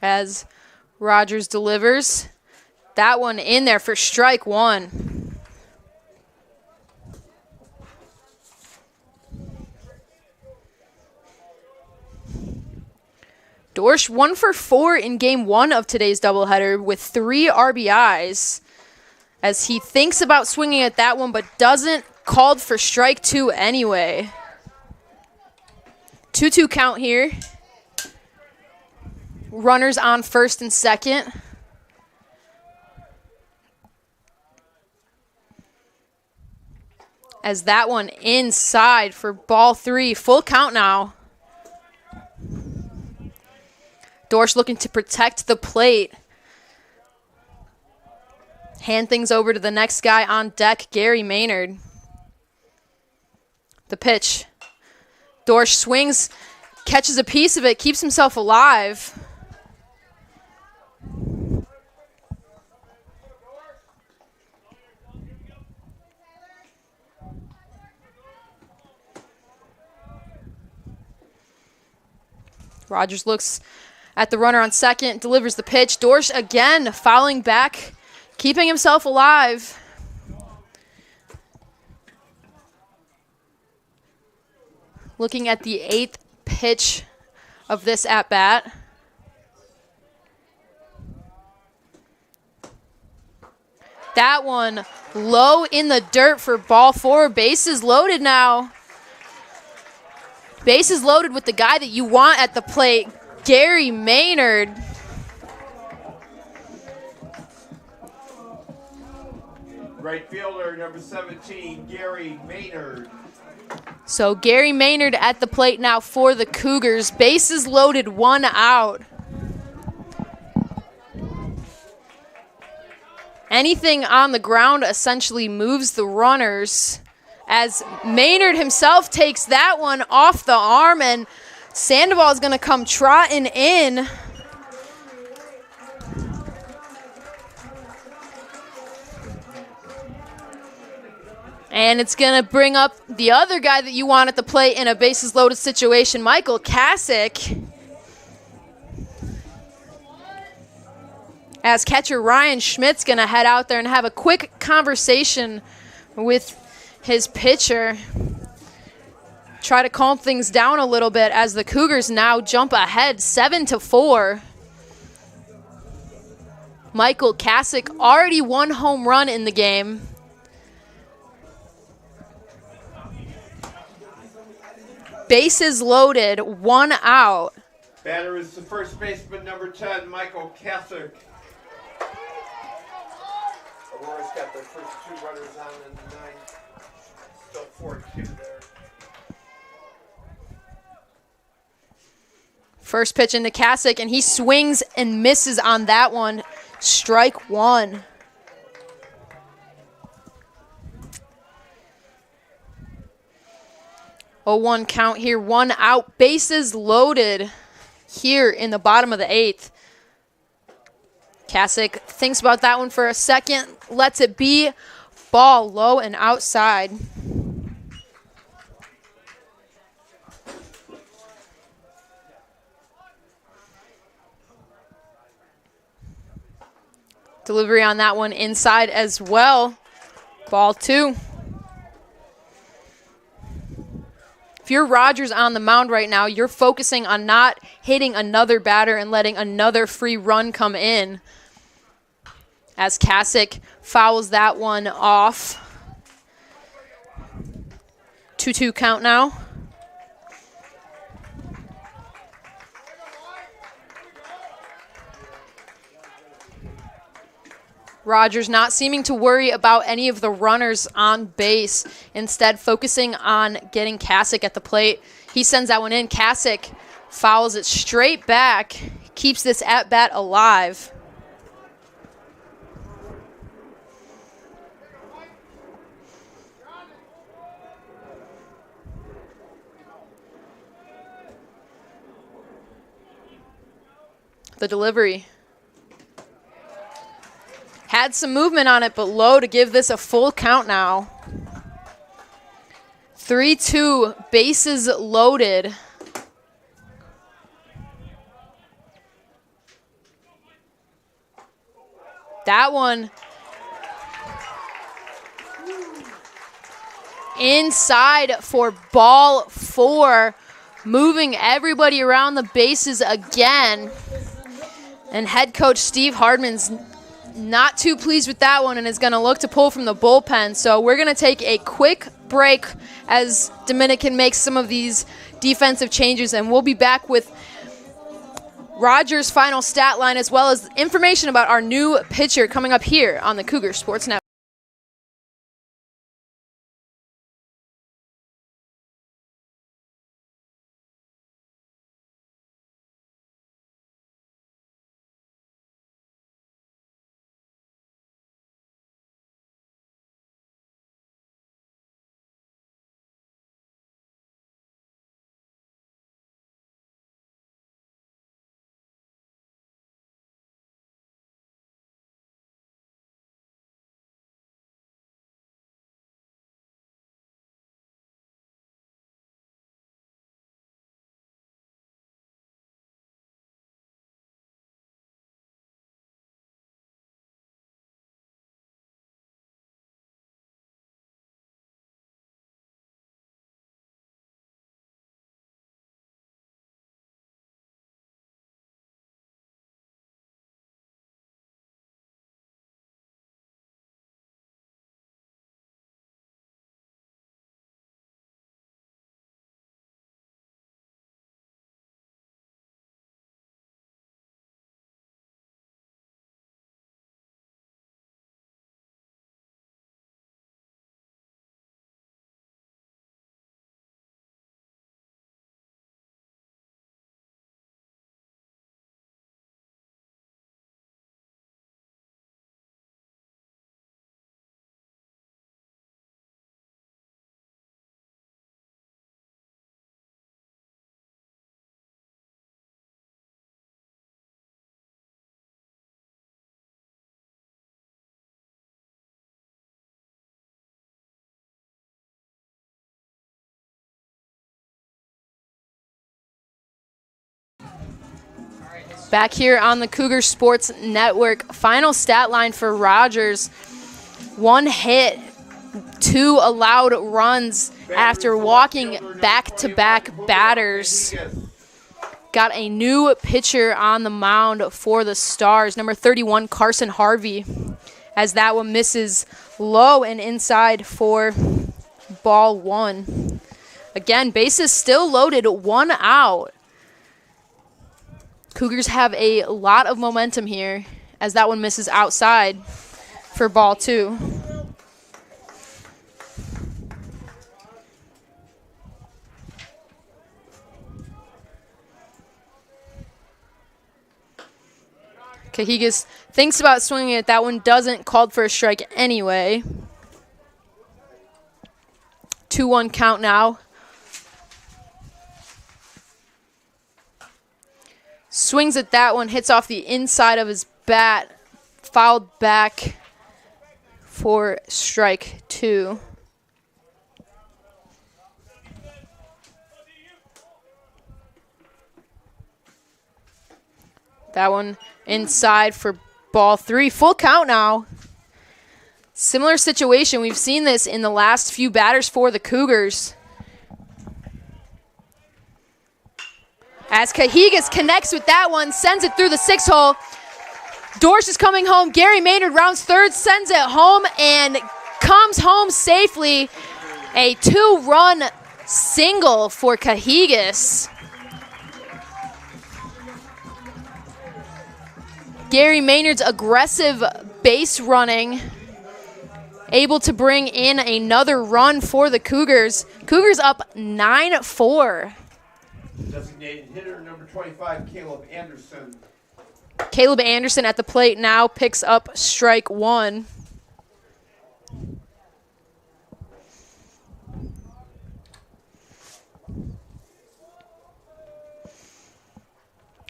As Rogers delivers. That one in there for strike one. Dorsch 1 for 4 in game 1 of today's doubleheader with 3 RBIs. As he thinks about swinging at that one, but doesn't. Called for strike 2 anyway. 2-2 count here. Runners on first and second. As that one inside for ball 3. Full count now. Dorsch looking to protect the plate. Hand things over to the next guy on deck, Gary Maynard. The pitch. Dorsch swings, catches a piece of it, keeps himself alive. Rogers looks at the runner on second, delivers the pitch. Dorsch again fouling back, keeping himself alive. Looking at the 8th pitch of this at-bat. That one low in the dirt for ball 4. Bases loaded now. Bases loaded with the guy that you want at the plate, Gary Maynard. Right fielder, number 17, Gary Maynard. So Gary Maynard at the plate now for the Cougars. Bases loaded, 1 out. Anything on the ground essentially moves the runners, as Maynard himself takes that one off the arm, and Sandoval is going to come trotting in. And it's going to bring up the other guy that you wanted to play in a bases loaded situation, Michael Kasich. As catcher Ryan Schmidt's going to head out there and have a quick conversation with his pitcher. Try to calm things down a little bit as the Cougars now jump ahead 7-4. Michael Kasich already 1 home run in the game. Bases loaded, 1 out. Batter is the first baseman, number 10, Michael Kasich. Aurora's got their first 2 runners on in the 9th. Still 4-2 there. First pitch into Kasich, and he swings and misses on that one. Strike 1. A 1 count here, 1 out, bases loaded here in the bottom of the 8th. Kasich thinks about that one for a second, lets it be. Ball low and outside. Delivery on that one inside as well. Ball 2. If you're Rogers on the mound right now, you're focusing on not hitting another batter and letting another free run come in. As Kasich fouls that one off. 2-2 count now. Rogers not seeming to worry about any of the runners on base, instead focusing on getting Kasich at the plate. He sends that one in. Kasich fouls it straight back, keeps this at-bat alive. The delivery. Had some movement on it, but low to give this a full count now. 3-2, bases loaded. That one inside for ball 4, moving everybody around the bases again. And head coach Steve Hardman's not too pleased with that one and is going to look to pull from the bullpen. So we're going to take a quick break as Dominican makes some of these defensive changes, and we'll be back with Rogers' final stat line as well as information about our new pitcher coming up here on the Cougar Sports Network. Back here on the Cougar Sports Network, final stat line for Rogers. 1 hit, 2 allowed runs after walking back-to-back batters. Got a new pitcher on the mound for the Stars, number 31, Carson Harvey, as that one misses low and inside for ball 1. Again, bases still loaded, 1 out. Cougars have a lot of momentum here as that one misses outside for ball 2. Cougars thinks about swinging it. That one doesn't, called for a strike anyway. 2-1 count now. Swings at that one, hits off the inside of his bat, fouled back for strike 2. That one inside for ball 3. Full count now. Similar situation. We've seen this in the last few batters for the Cougars. As Cougars connects with that one, sends it through the 6-hole. Dorsch is coming home. Gary Maynard rounds third, sends it home, and comes home safely. A 2-run single for Cougars. Gary Maynard's aggressive base running, able to bring in another run for the Cougars. Cougars up 9-4. Designated hitter number 25, Caleb Anderson. Caleb Anderson at the plate now picks up strike 1.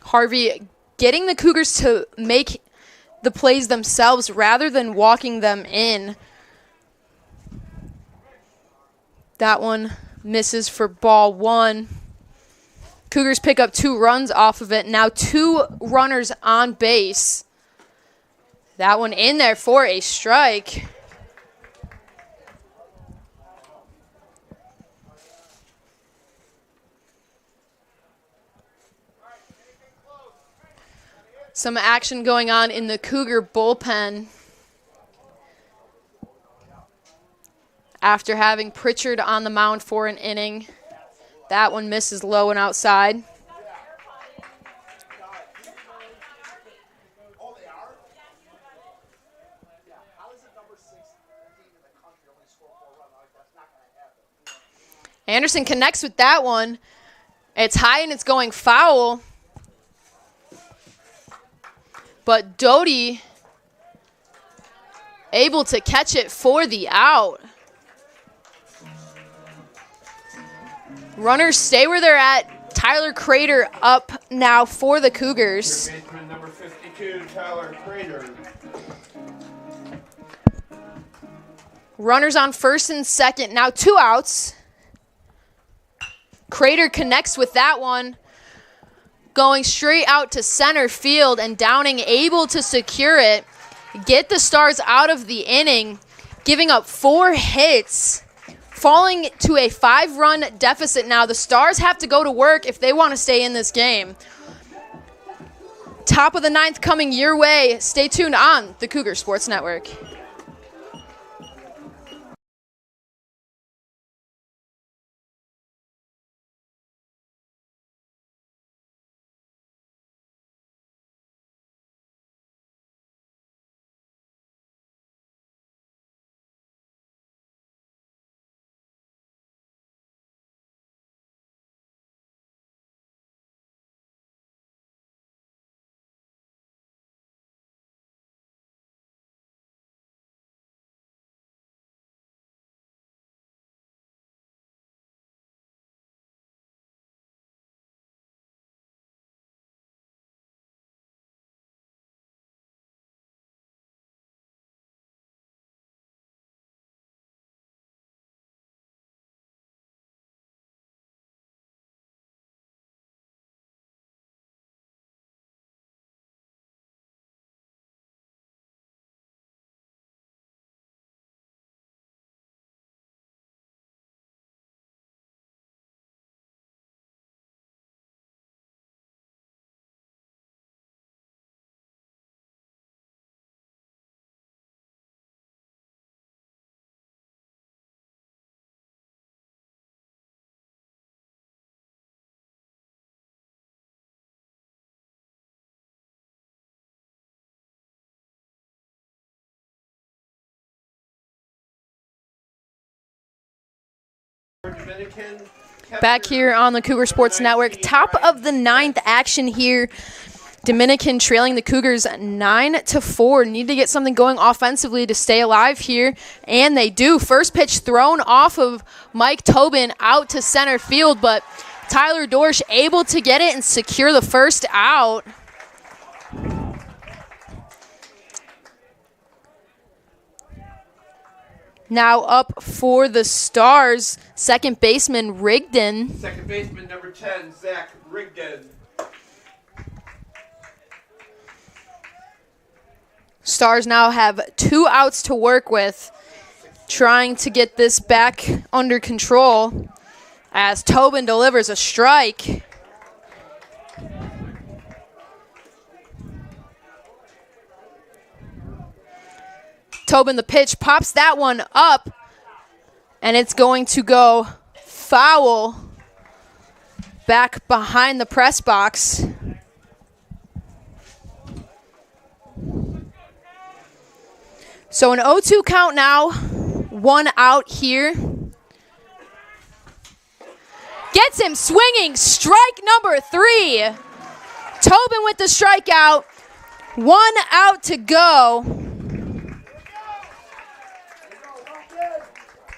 Harvey getting the Cougars to make the plays themselves rather than walking them in. That one misses for ball 1. Cougars pick up 2 runs off of it. Now 2 runners on base. That one in there for a strike. Some action going on in the Cougar bullpen. After having Pritchard on the mound for an inning. That one misses low and outside. Anderson connects with that one. It's high and it's going foul. But Doty able to catch it for the out. Runners stay where they're at. Tyler Crater up now for the Cougars. Baseman number 52, Tyler Crater. Runners on first and second. Now 2 outs. Crater connects with that one. Going straight out to center field, and Downing able to secure it. Get the Stars out of the inning, giving up 4 hits. Falling to a 5-run deficit now. The Stars have to go to work if they want to stay in this game. Top of the 9th coming your way. Stay tuned on the Cougar Sports Network. Dominican. Back here on the Cougar Sports Network. Top of the ninth action here. Dominican trailing the Cougars 9-4. Need to get something going offensively to stay alive here, and they do. First pitch thrown off of Mike Tobin out to center field, but Tyler Dorsch able to get it and secure the first out. Now up for the Stars, second baseman Rigdon. Second baseman number 10, Zach Rigdon. Stars now have 2 outs to work with, trying to get this back under control as Tobin delivers a strike. Tobin, the pitch, pops that one up, and it's going to go foul back behind the press box. So an 0-2 count now, 1 out here. Gets him swinging, strike number 3. Tobin with the strikeout, 1 out to go.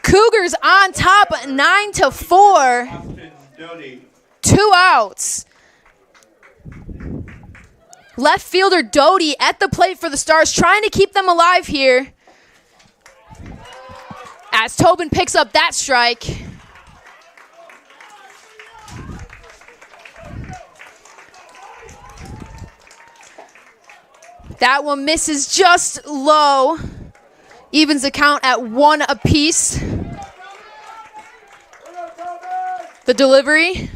Cougars on top, 9-4. 2 outs. Left fielder Doty at the plate for the Stars, trying to keep them alive here. As Tobin picks up that strike. That one misses just low. Evens the count at 1 apiece. The delivery.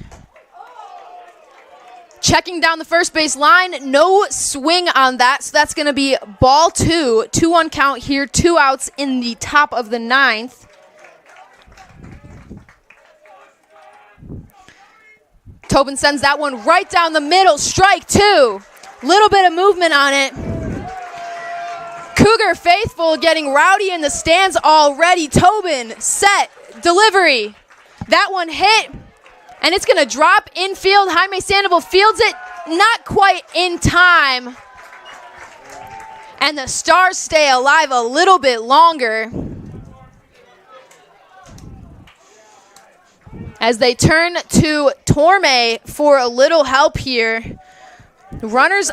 Checking down the first base line. No swing on that, so that's going to be ball 2. 2-1 count here. 2 outs in the top of the 9th. Tobin sends that one right down the middle. Strike 2. Little bit of movement on it. Cougar faithful getting rowdy in the stands already. Tobin, set, delivery. That one hit, and it's going to drop infield. Jaime Sandoval fields it, not quite in time. And the Stars stay alive a little bit longer as they turn to Torme for a little help here. Runners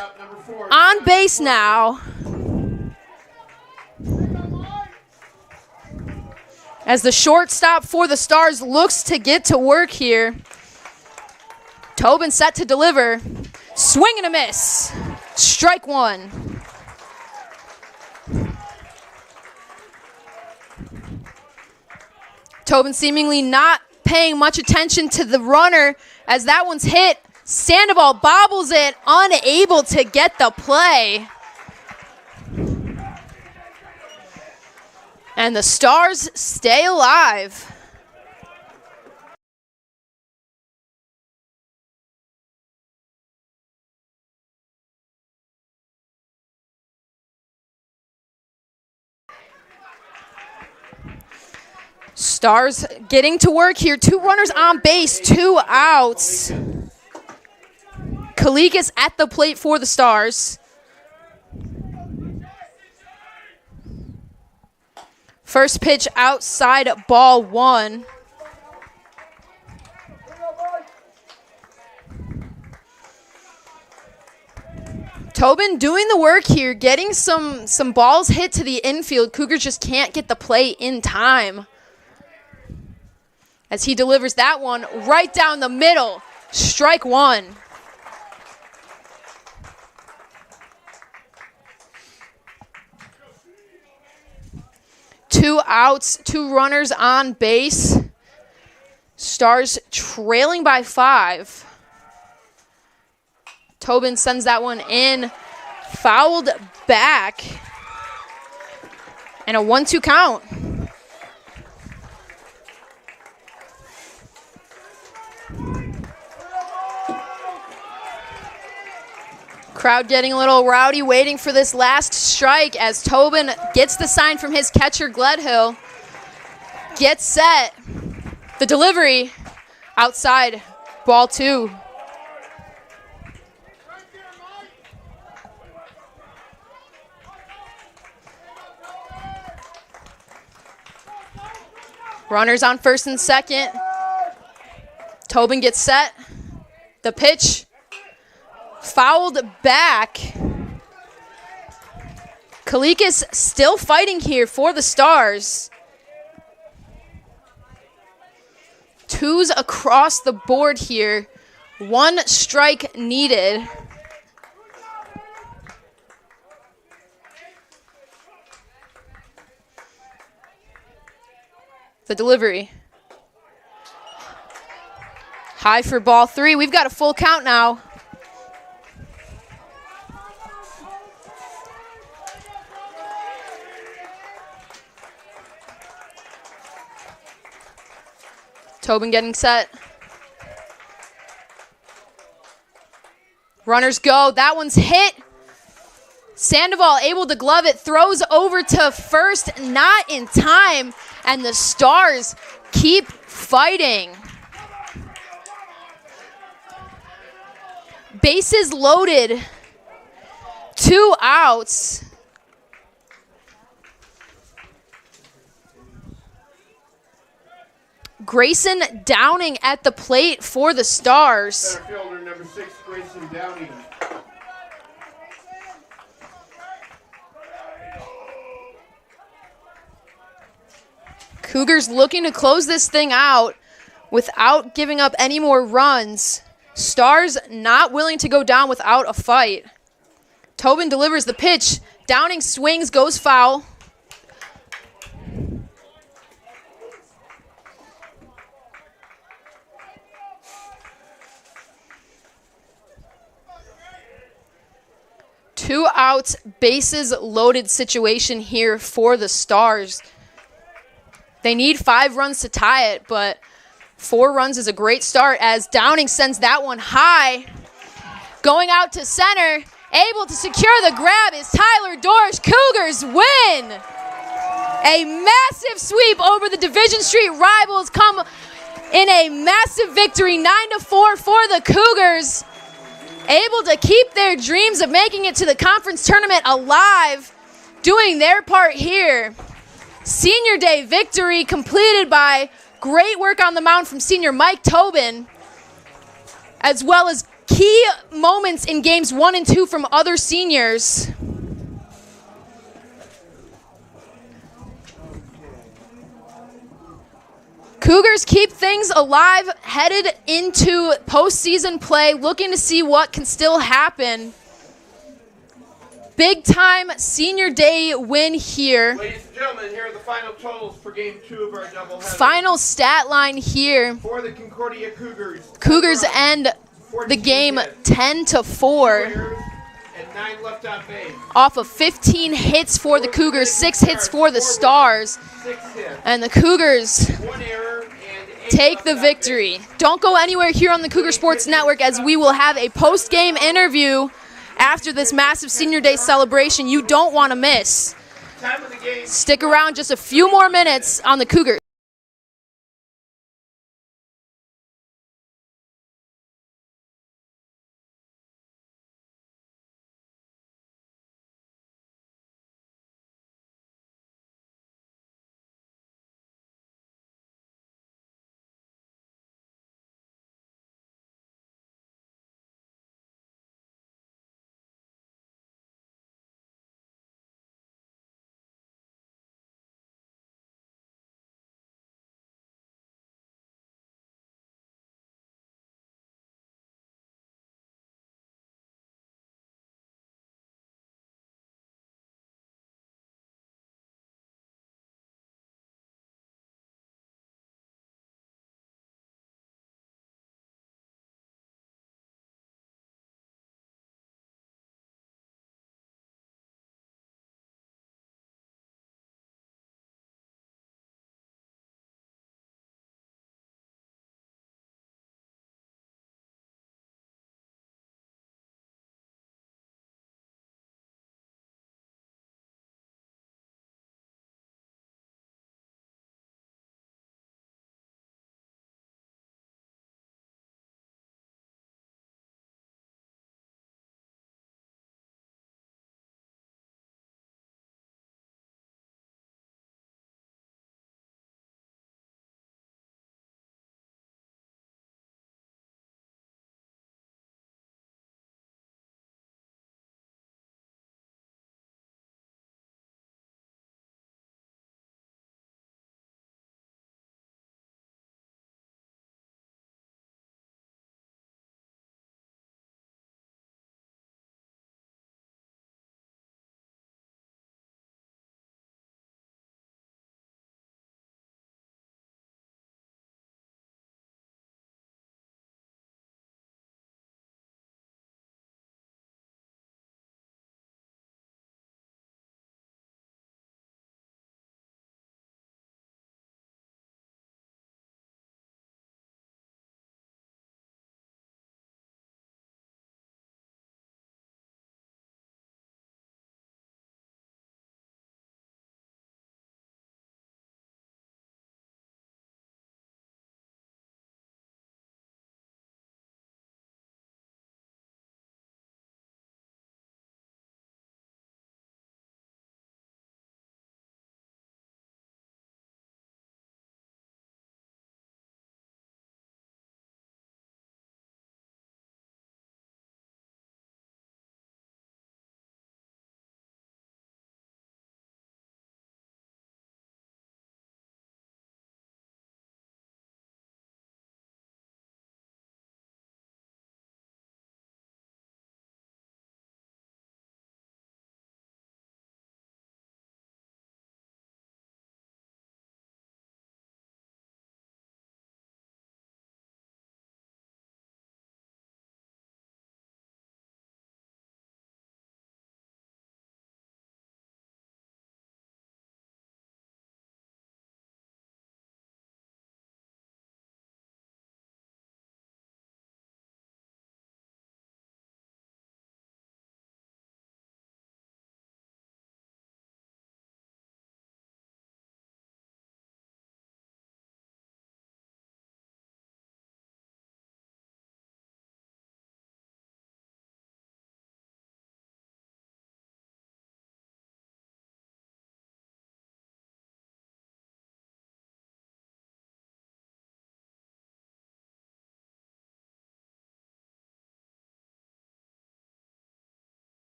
on base now. As the shortstop for the Stars looks to get to work here. Tobin set to deliver. Swing and a miss. Strike 1. Tobin seemingly not paying much attention to the runner as that one's hit. Sandoval bobbles it, unable to get the play. And the Stars stay alive. Stars getting to work here. 2 runners on base, 2 outs. Kalikas at the plate for the Stars. First pitch outside, ball 1. Tobin doing the work here, getting some balls hit to the infield. Cougars just can't get the play in time. As he delivers that one right down the middle. Strike 1. Two outs, 2 runners on base. Stars trailing by 5. Tobin sends that one in, fouled back, and a 1-2 count. Crowd getting a little rowdy, waiting for this last strike as Tobin gets the sign from his catcher, Gledhill. Gets set. The delivery outside, ball 2. Runners on first and second. Tobin gets set. The pitch fouled back. Kalikas still fighting here for the Stars. 2s across the board here. 1 strike needed. The delivery. High for ball 3. We've got a full count now. Tobin getting set. Runners go. That one's hit. Sandoval able to glove it. Throws over to first. Not in time. And the Stars keep fighting. Bases loaded. 2 outs. Grayson Downing at the plate for the Stars. Center fielder number 6, Grayson Downing. Cougars looking to close this thing out without giving up any more runs. Stars not willing to go down without a fight. Tobin delivers the pitch. Downing swings, goes foul. Two outs, bases loaded situation here for the Stars. They need 5 runs to tie it, but 4 runs is a great start as Downing sends that one high. Going out to center, able to secure the grab is Tyler Dorsch. Cougars win! A massive sweep over the Division Street rivals come in a massive victory, 9-4 for the Cougars. Able to keep their dreams of making it to the conference tournament alive, doing their part here. Senior Day victory completed by great work on the mound from senior Mike Tobin, as well as key moments in games 1 and 2 from other seniors. Cougars keep things alive, headed into postseason play, looking to see what can still happen. Big time Senior Day win here. Ladies and gentlemen, here are the final totals for game 2 of our doubleheader. Final stat line here. For the Concordia Cougars. Cougars end the game 10-4. And 9 left on base. Off of 15 hits for the Cougars, 6 hits for the Stars. 6 hits. And the Cougars 1 error and 8 take the left on victory. Don't go anywhere here on the Cougar Sports Network as we will have a post-game interview after this massive Senior Day celebration you don't want to miss. Time of the game. Stick around just a few more minutes on the Cougars.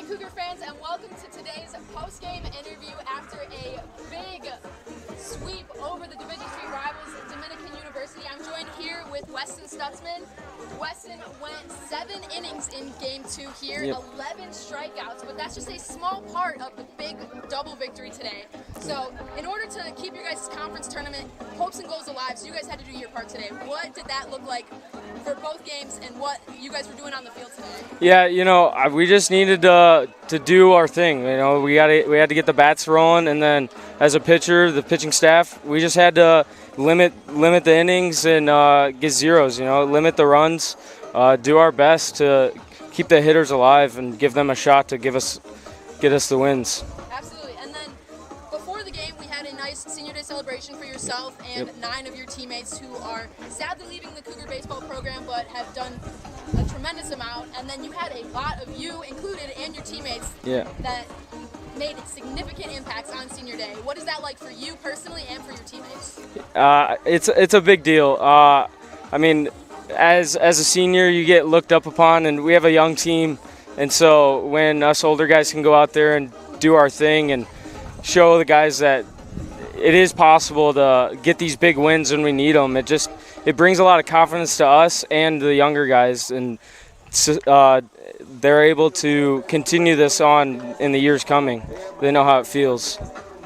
Cougar fans, and welcome to today's post-game interview after a big sweep over the Division Street rivals, Dominican University. I'm joined here with Weston Stutzman. Weston went 7 innings in Game 2 here, 11 strikeouts, but that's just a small part of the big double victory today. So in order to keep your guys' conference tournament hopes and goals alive, so you guys had to do your part today. What did that look like for both games and what you guys were doing on the field today? Yeah, we just needed to do our thing. We had to get the bats rolling, and then as a pitcher, the pitching staff, we just had to limit the innings and get zeros. Limit the runs, do our best to keep the hitters alive and give them a shot to get us the wins. Absolutely. And then before the game, we had a nice Senior Day celebration for yourself and 9 of your teammates who are sadly leaving the Cougar baseball program but have done a tremendous amount. And then you had a lot of you included and your teammates that made significant impacts on Senior Day. What is that like for you personally and for your teammates? It's a big deal. As a senior, you get looked up upon, and we have a young team. And so when us older guys can go out there and do our thing and show the guys that it is possible to get these big wins when we need them, it brings a lot of confidence to us and the younger guys, and they're able to continue this on in the years coming. They know how it feels.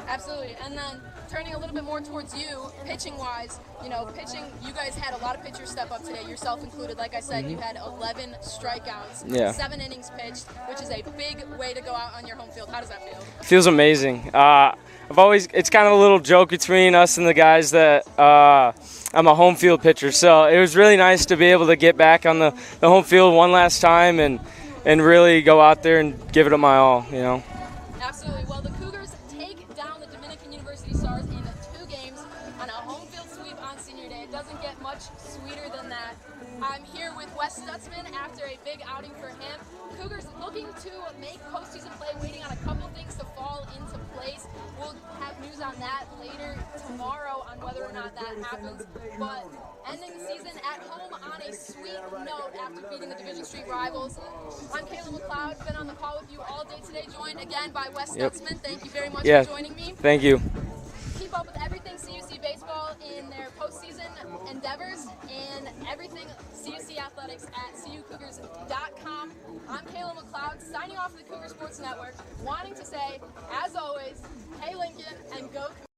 Absolutely. And then turning a little bit more towards you, pitching-wise, you guys had a lot of pitchers step up today, yourself included. Like I said, you had 11 strikeouts, 7 innings pitched, which is a big way to go out on your home field. How does that feel? It feels amazing. It's kind of a little joke between us and the guys that I'm a home field pitcher, so it was really nice to be able to get back on the home field one last time and really go out there and give it my all. Absolutely. Well, the Cougars take down the Dominican University Stars in 2 games on a home field sweep on Senior Day. It doesn't get much sweeter than that. I'm here with Wes Stutzman after a big outing for him. Cougars looking to make postseason play, waiting on a couple things to fall into place. We'll have news on that later tomorrow on whether or not that happens. But ending the season at home on a sweet note after beating the Division Street rivals. I'm Kayla McLeod, been on the call with you all day today, joined again by Wes Stutzman. Thank you very much for joining me. Thank you. Keep up with everything CUC baseball in their postseason endeavors and everything CUC athletics at cucougars.com. I'm Kayla McLeod, signing off for the Cougar Sports Network, wanting to say, as always, hey Lincoln, and go Cougars.